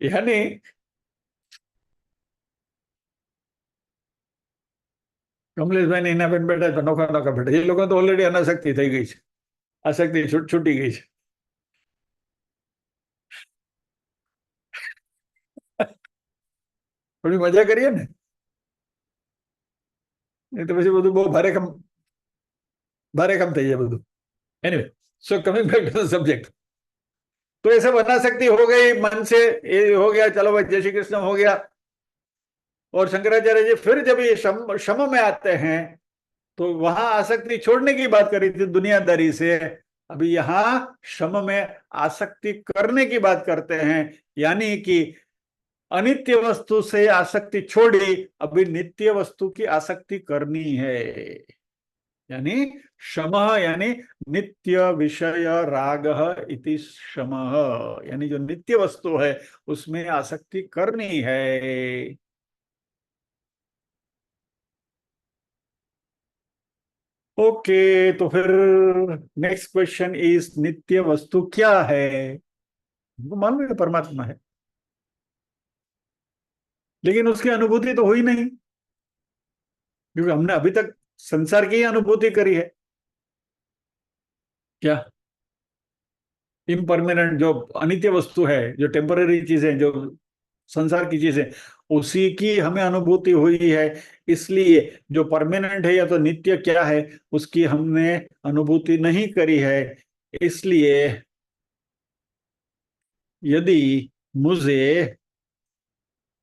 यानी કમલેશભાઈ ને એના બેન બેઠા તો નોખા નોખા બેઠા, એ લોકો તો ઓલરેડી અનાસક્તિ થઈ ગઈ છે, આસક્તિ છૂટી ગઈ છે. થોડી મજા કરીએ ને, એ તો પછી બધું બહુ भारे कम થઈ જાય બધું. Anyway, so coming back to the subject, तो ये सब अनासक्ति हो गई मन से, ये हो गया, चलो भाई जय श्री कृष्ण हो गया. और शंकराचार्य जी फिर जब ये शम में आते हैं तो वहां आसक्ति छोड़ने की बात करी थी दुनियादारी से. अभी यहां शम में आसक्ति करने की बात करते हैं, यानी कि अनित्य वस्तु से आसक्ति छोड़ी, अभी नित्य वस्तु की आसक्ति करनी है. यानी शम यानी नित्य विषय राग इति शम, यानी जो नित्य वस्तु है उसमें आसक्ति करनी है. ओके, तो फिर नेक्स्ट क्वेश्चन इज, नित्य वस्तु क्या है? हमको मालूम है परमात्मा है, लेकिन उसकी अनुभूति तो हुई नहीं, क्योंकि हमने अभी तक संसार की अनुभूति करी है. क्या? इम्परमानेंट, जो अनित्य वस्तु है, जो टेम्पररी चीजें, जो संसार की चीजें, उसी की हमें अनुभूति हुई है. इसलिए जो परमानेंट है या तो नित्य क्या है उसकी हमने अनुभूति नहीं करी है. इसलिए यदि मुझे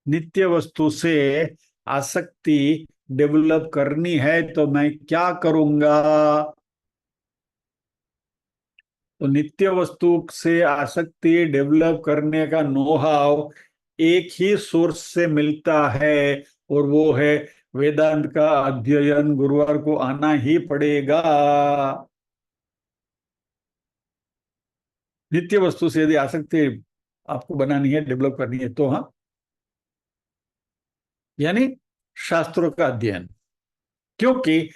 नित्य वस्तु से आसक्ति डेवलप करनी है तो मैं क्या करूंगा? तो नित्य वस्तु से आसक्ति डेवलप करने का नो हाउ एक ही सोर्स से मिलता है, और वो है वेदांत का अध्ययन. गुरुवार को आना ही पड़ेगा. नित्य वस्तु से यदि आसक्ति आपको बनानी है, डेवलप करनी है, तो हाँ, यानी शास्त्रों का अध्ययन, क्योंकि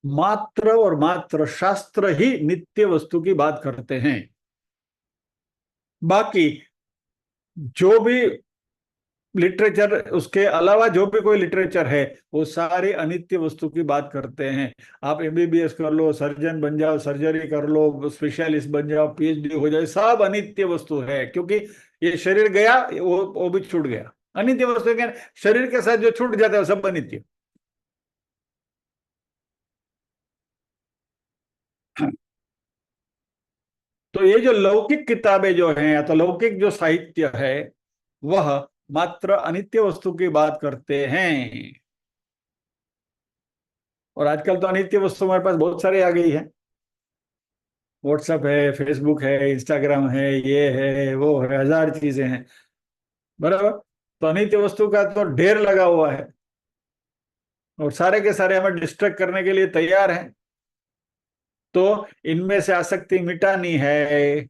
मात्र और मात्र शास्त्र ही नित्य वस्तु की बात करते हैं. बाकी जो भी लिटरेचर, उसके अलावा जो भी कोई लिटरेचर है, वो सारे अनित्य वस्तु की बात करते हैं. आप एमबीबीएस कर लो, सर्जन बन जाओ, सर्जरी कर लो, स्पेशलिस्ट बन जाओ, पीएचडी हो जाए, सब अनित्य वस्तु है. क्योंकि ये शरीर गया, वो भी छूट गया. अनित्य वस्तु क्या? शरीर के साथ जो छूट जाता है वो सब अनित्य. तो ये जो लौकिक किताबें जो हैं, या तो लौकिक जो साहित्य है, वह मात्र अनित्य वस्तु की बात करते हैं. और आजकल तो अनित्य वस्तु हमारे पास बहुत सारी आ गई है. व्हाट्सएप है, फेसबुक है, इंस्टाग्राम है, ये है, वो है, हजार चीजें हैं. बराबर. तो अनित्य वस्तु का तो ढेर लगा हुआ है, और सारे के सारे हमें डिस्ट्रैक्ट करने के लिए तैयार हैं. तो इनमें से आसक्ति मिटानी है.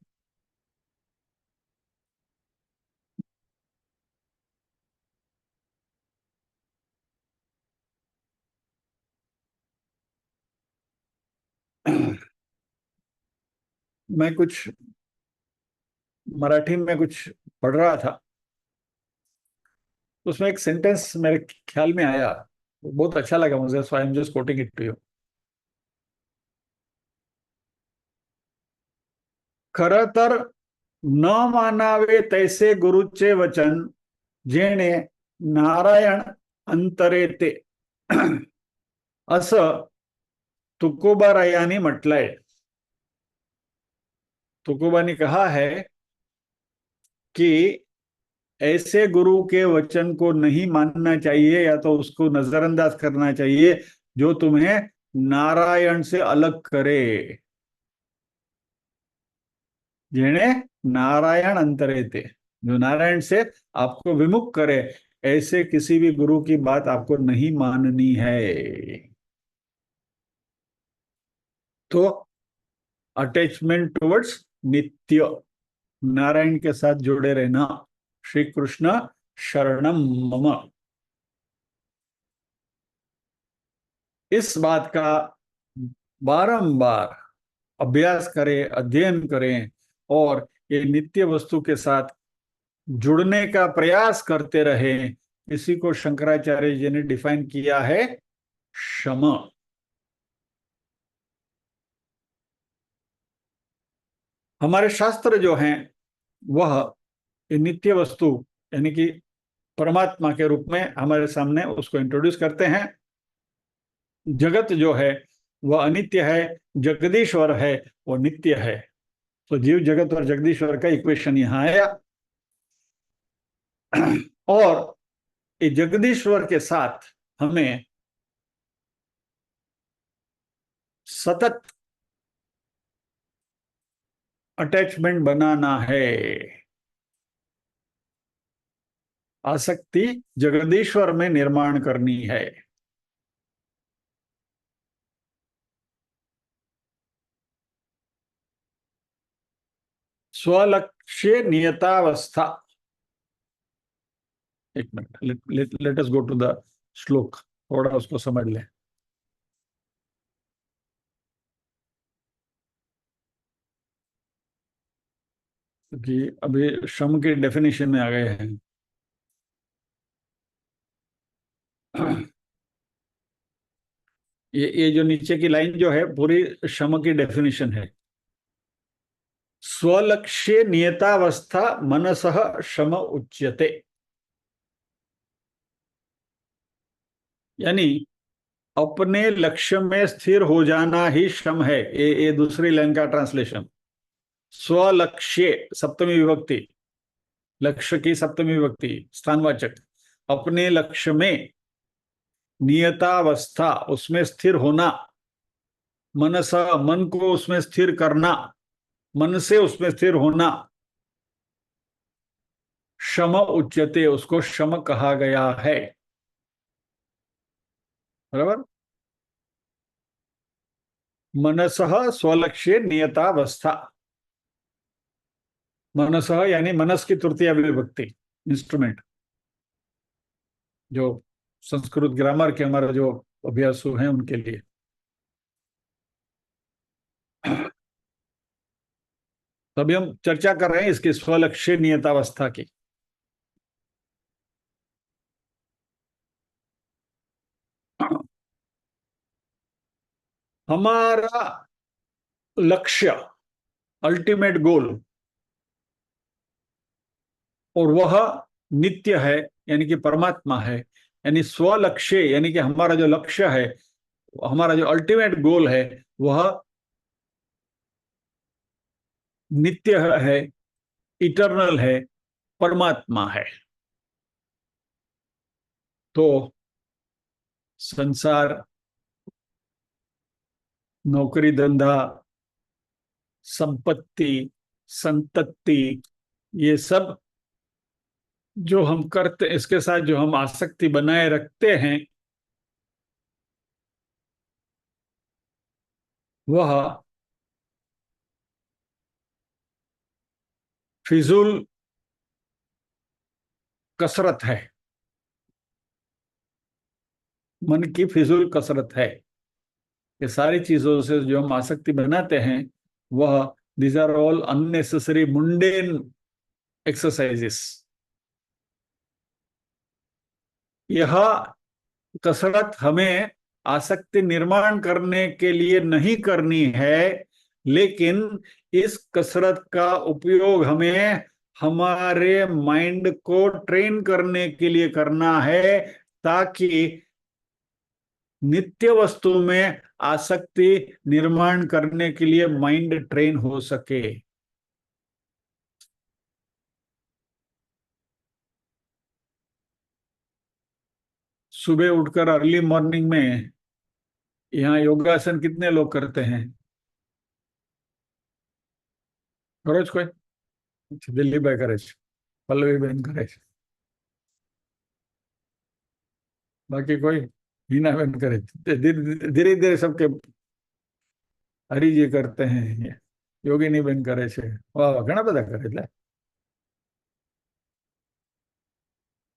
मैं कुछ मराठी में कुछ पढ़ रहा था, उसमें एक सेंटेंस मेरे ख्याल में आया, बहुत अच्छा लगा मुझे, so I am just quoting it to you. खरं तर न मानावे तैसे गुरुचे वचन, जेणे नारायण अंतरे ते, असं तुकोबारायांनी म्हटलंय. तुकोबा ने कहा है कि ऐसे गुरु के वचन को नहीं मानना चाहिए, या तो उसको नजरअंदाज करना चाहिए जो तुम्हें नारायण से अलग करे. जेणे नारायण अंतरे थे, जो नारायण से आपको विमुख करे, ऐसे किसी भी गुरु की बात आपको नहीं माननी है. तो अटैचमेंट टुवर्ड्स नित्य, नारायण के साथ जुड़े रहना. श्री कृष्ण शरणम मम. इस बात का बारंबार अभ्यास करें, अध्ययन करें, और ये नित्य वस्तु के साथ जुड़ने का प्रयास करते रहें. इसी को शंकराचार्य जी ने डिफाइन किया है क्षमा। हमारे शास्त्र जो हैं वह ये नित्य वस्तु यानी कि परमात्मा के रूप में हमारे सामने उसको इंट्रोड्यूस करते हैं। जगत जो है वह अनित्य है, जगदीश्वर है वो नित्य है। तो जीव जगत और जगदीश्वर का इक्वेशन यहाँ आया। और ये जगदीश्वर के साथ हमें सतत अटैचमेंट बनाना है। आसक्ति जगदीश्वर में निर्माण करनी है। स्वलक्ष्य नियतावस्था। एक minute, let us go to the shloka, थोड़ा उसको समझ लें। क्योंकि अभी श्रम के डेफिनेशन में आ गए हैं। ये जो नीचे की लाइन जो है पूरी श्रम की डेफिनेशन है। स्वलक्ष्य नियतावस्था मनसः श्रम उच्यते। यानी अपने लक्ष्य में स्थिर हो जाना ही श्रम है। ये दूसरी लाइन का ट्रांसलेशन। स्वलक्ष्य सप्तमी विभक्ति, लक्ष्य की सप्तमी विभक्ति स्थानवाचक। अपने लक्ष्य में नियतावस्था उसमें स्थिर होना, मनसा मन को उसमें स्थिर करना, मन से उसमें स्थिर होना, शम उच्यते उसको शम कहा गया है। बराबर। मनसः स्वलक्ष्य नियतावस्था। मनसः यानी मनस की तृतीय विभक्ति, इंस्ट्रूमेंट। जो संस्कृत ग्रामर के हमारे जो अभ्यासु हैं उनके लिए। तभी हम चर्चा कर रहे हैं इसकी स्वलक्ष्य नियतावस्था की। हमारा लक्ष्य, अल्टीमेट गोल, और वह नित्य है यानी कि परमात्मा है। यानी स्वलक्ष्य यानी कि हमारा जो लक्ष्य है, हमारा जो अल्टीमेट गोल है वह नित्य है, इटर्नल है, परमात्मा है। तो संसार, नौकरी धंधा, संपत्ति, संतति, ये सब जो हम करते, इसके साथ जो हम आसक्ति बनाए रखते हैं वह फिजूल कसरत है, मन की फिजूल कसरत है। ये सारी चीजों से जो हम आसक्ति बनाते हैं वह, these are all unnecessary mundane exercises. यह कसरत हमें आसक्ति निर्माण करने के लिए नहीं करनी है, लेकिन इस कसरत का उपयोग हमें हमारे माइंड को ट्रेन करने के लिए करना है, ताकि नित्य वस्तु में आसक्ति निर्माण करने के लिए माइंड ट्रेन हो सके। सुबह उठकर अर्ली मॉर्निंग में यहाँ योगासन कितने लोग करते हैं? रोज कोई? दिल्ली भाई करे છે, पल्लवी बहन करे છે, बाकी कोई? हीना बहन करे છે। धीरे धीरे धीरे सबके हरिजी करते हैं, योगिनी बहन करे છે। वाह वाह, घણા બધા કરે એટલે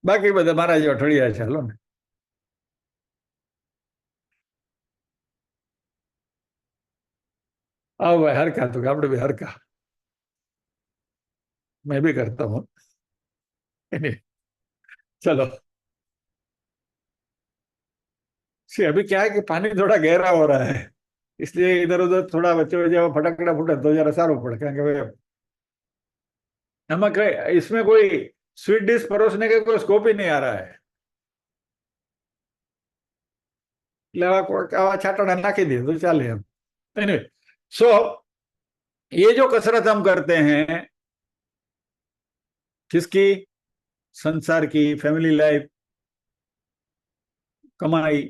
બાકી બધા મારા જેવા ઠળિયા છે, હાલો ને। आओ भाई, हर का तो આપણે भी हर का, मैं भी करता हूँ। चलो, अभी क्या है कि पानी थोड़ा गहरा हो रहा है, इसलिए इधर उधर थोड़ा बच्चे बच्चे फटकड़ा फुटे तो जरा सारो पड़ क्या भाई, नमक इसमें कोई स्वीट डिश परोसने का कोई स्कोप ही नहीं आ रहा है। छाटा नाखी दिए तो चाले हम। एनीवे, सो ये जो कसरत हम करते हैं, किसकी? संसार की, फैमिली लाइफ, कमाई,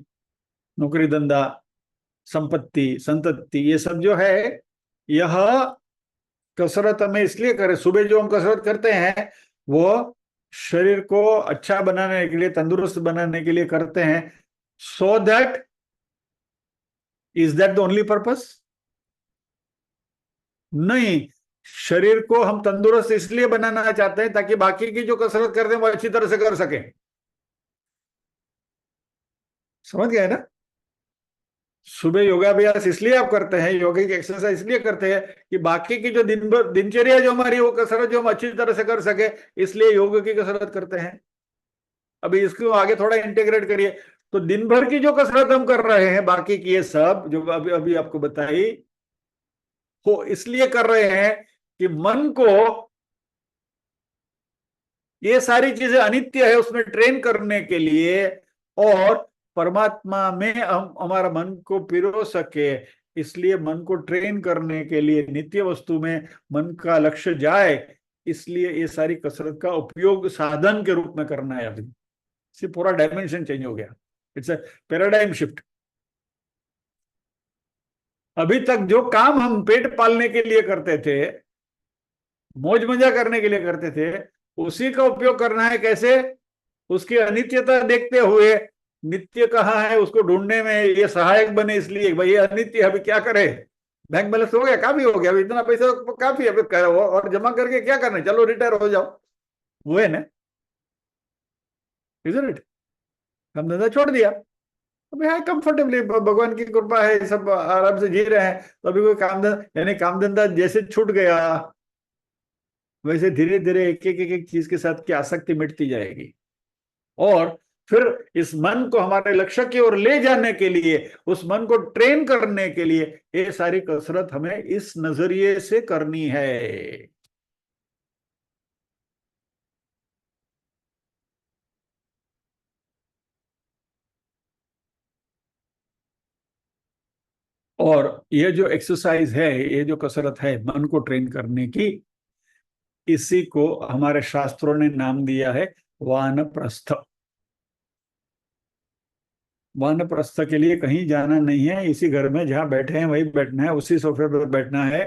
नौकरी धंधा, संपत्ति, संतति, ये सब जो है, यह कसरत हमें इसलिए करें। सुबह जो हम कसरत करते हैं वो शरीर को अच्छा बनाने के लिए, तंदुरुस्त बनाने के लिए करते हैं। So that, is that the only purpose? नहीं, शरीर को हम तंदुरुस्त इसलिए बनाना चाहते हैं ताकि बाकी की जो कसरत करते हैं वो अच्छी तरह से कर सकें। समझ गए ना? सुबह योगाभ्यास इसलिए आप करते हैं, योगा की एक्सरसाइज इसलिए करते हैं कि बाकी की जो दिन भर दिनचर्या जो हमारी, वो कसरत जो हम अच्छी तरह से कर सके, इसलिए योग की कसरत करते हैं। अभी इसको आगे थोड़ा इंटीग्रेट करिए। तो दिन भर की जो कसरत हम कर रहे हैं, बाकी की ये सब जो अभी अभी आपको बताई, वो इसलिए कर रहे हैं कि मन को ये सारी चीजें अनित्य है उसमें ट्रेन करने के लिए, और परमात्मा में हम हमारा मन को पिरो सके, इसलिए मन को ट्रेन करने के लिए नित्य वस्तु में मन का लक्ष्य जाए, इसलिए ये सारी कसरत का उपयोग साधन के रूप में करना है। अभी से पूरा डायमेंशन चेंज हो गया। It's a paradigm shift. अभी तक जो काम हम पेट पालने के लिए करते थे, मौज मजा करने के लिए करते थे, उसी का उपयोग करना है कैसे? उसकी अनित्यता देखते हुए, नित्य कहाँ है उसको ढूंढने में ये सहायक बने, इसलिए भाई ये अनित्य अभी क्या करे, बैंक बैलेंस हो गया, काफी हो गया, अभी इतना पैसा काफी है, अभी करो और जमा करके क्या करना है, चलो रिटायर हो जाओ। वो है ना, इजंट इट? हम धंधा छोड़ दिया, अभी हाँ कंफर्टेबली, भगवान की कृपा है, सब आराम से जी रहे हैं। तो अभी कोई काम धंधा, यानी काम धंधा जैसे छूट गया, वैसे धीरे धीरे एक एक चीज के साथ की आसक्ति मिटती जाएगी। और फिर इस मन को हमारे लक्ष्य की ओर ले जाने के लिए, उस मन को ट्रेन करने के लिए, ये सारी कसरत हमें इस नजरिए से करनी है। और ये जो एक्सरसाइज है, ये जो कसरत है मन को ट्रेन करने की, इसी को हमारे शास्त्रों ने नाम दिया है वानप्रस्थ। वानप्रस्थ के लिए कहीं जाना नहीं है, इसी घर में जहां बैठे हैं वहीं बैठना है, उसी सोफे पर बैठना है।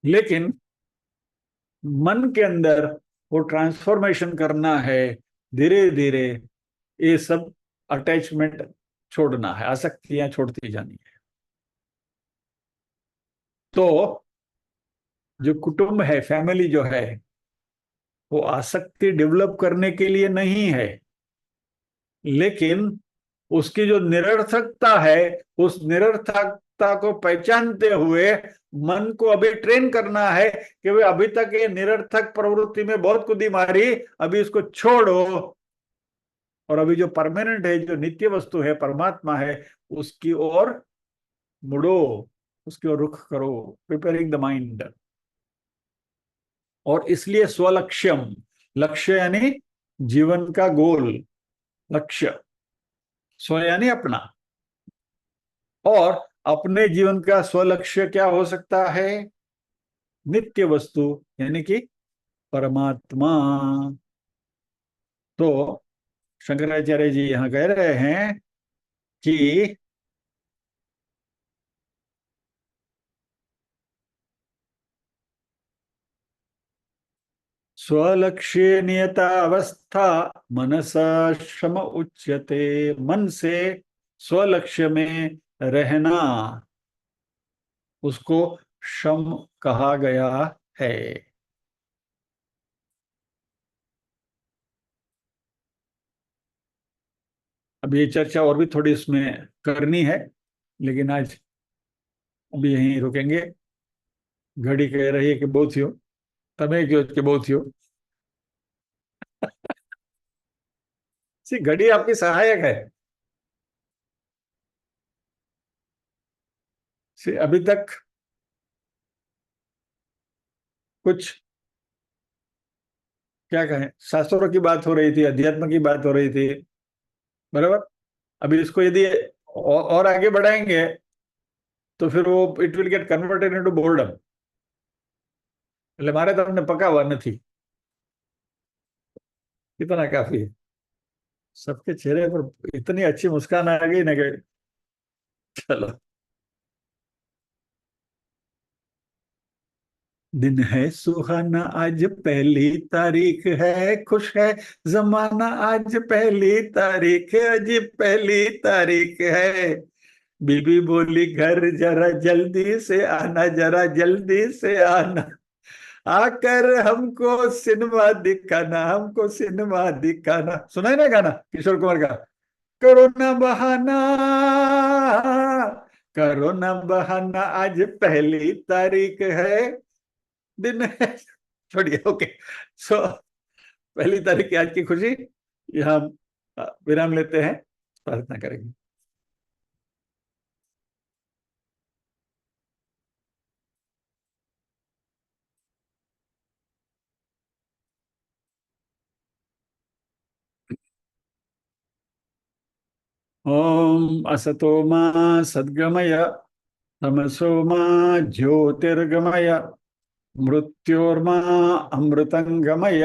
लेकिन मन के अंदर वो ट्रांसफॉर्मेशन करना है, धीरे धीरे ये सब अटैचमेंट छोड़ना है, आसक्तियां छोड़ती जानी है। तो जो कुटुंब है, फैमिली जो है, वो आसक्ति डेवलप करने के लिए नहीं है, लेकिन उसकी जो निरर्थकता है, उस निरर्थकता को पहचानते हुए मन को अभी ट्रेन करना है कि वे अभी तक ये निरर्थक प्रवृत्ति में बहुत कुदी मारी, अभी इसको छोड़ो, और अभी जो परमानेंट है, जो नित्य वस्तु है, परमात्मा है, उसकी ओर मुड़ो, उसकी ओर रुख करो, प्रिपेयरिंग द माइंड। और इसलिए स्वलक्ष्यम, लक्ष्य यानी जीवन का गोल, लक्ष्य, स्व यानी अपना, और अपने जीवन का स्वलक्ष्य क्या हो सकता है? नित्य वस्तु, यानी कि परमात्मा। तो शंकराचार्य जी यहां कह रहे हैं कि स्वलक्ष्य नियता अवस्था मनसा श्रम उच्यते। मन से स्वलक्ष्य में रहना, उसको श्रम कहा गया है। अब ये चर्चा और भी थोड़ी इसमें करनी है, लेकिन आज अभी यहीं रुकेंगे। घड़ी कह रही है कि बहुत थी हो, तमें क्यों कि बहुत थी हो। घड़ी आपकी सहायक है। अभी तक कुछ क्या कहें, शास्त्रों की बात हो रही थी, अध्यात्म की बात हो रही थी, बराबर। अभी इसको यदि और आगे बढ़ाएंगे तो फिर वो it will get converted into boredom. એટલે મારે તમને પકાવવા નથી, इतना काफी है। सबके चेहरे पर इतनी अच्छी मुस्कान आ गई ना कि चलो। दिन है सुहाना, आज पहली तारीख है, खुश है जमाना, आज पहली तारीख है, आज पहली तारीख है। बीबी बोली घर जरा जल्दी से आना, जरा जल्दी से आना, आकर हमको सिनेमा दिखाना, हमको सिनेमा दिखाना। सुना है ना गाना किशोर कुमार का? करो ना बहाना, करो ना बहाना, आज पहली तारीख है, दिन है। छोड़िए, ओके। सो पहली तारीख की आज की खुशी, यहाँ विराम लेते हैं, प्रार्थना करेंगे। ओम असतो मा सद्गमय, तमसो मा ज्योतिर्गमय, मृत्योर्मा अमृतंगमय।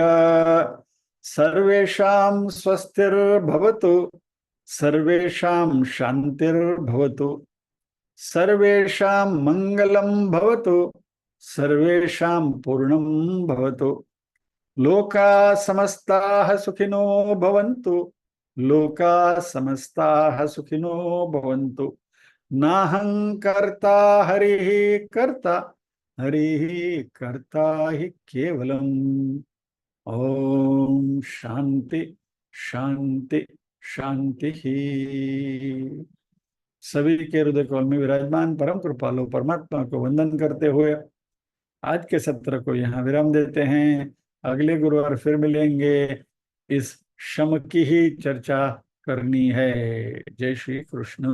सर्वेषां स्वस्तिर्भवतु, सर्वेषां शांतिर्भवतु, सर्वेषां मंगलं भवतु, सर्वेषां पूर्णं भवतु। लोका समस्ताः सुखिनो भवन्तु, लोका समस्ताः सुखिनो भवन्तु। नाहं कर्ता हरिः कर्ता, हरिः कर्ता हि केवलम्। ओम शांति शांति शांति ही। सभी के हृदय कमल में विराजमान परम कृपालु परमात्मा को वंदन करते हुए आज के सत्र को यहाँ विराम देते हैं। अगले गुरुवार फिर मिलेंगे, इस शम की ही चर्चा करनी है। जय श्री कृष्ण।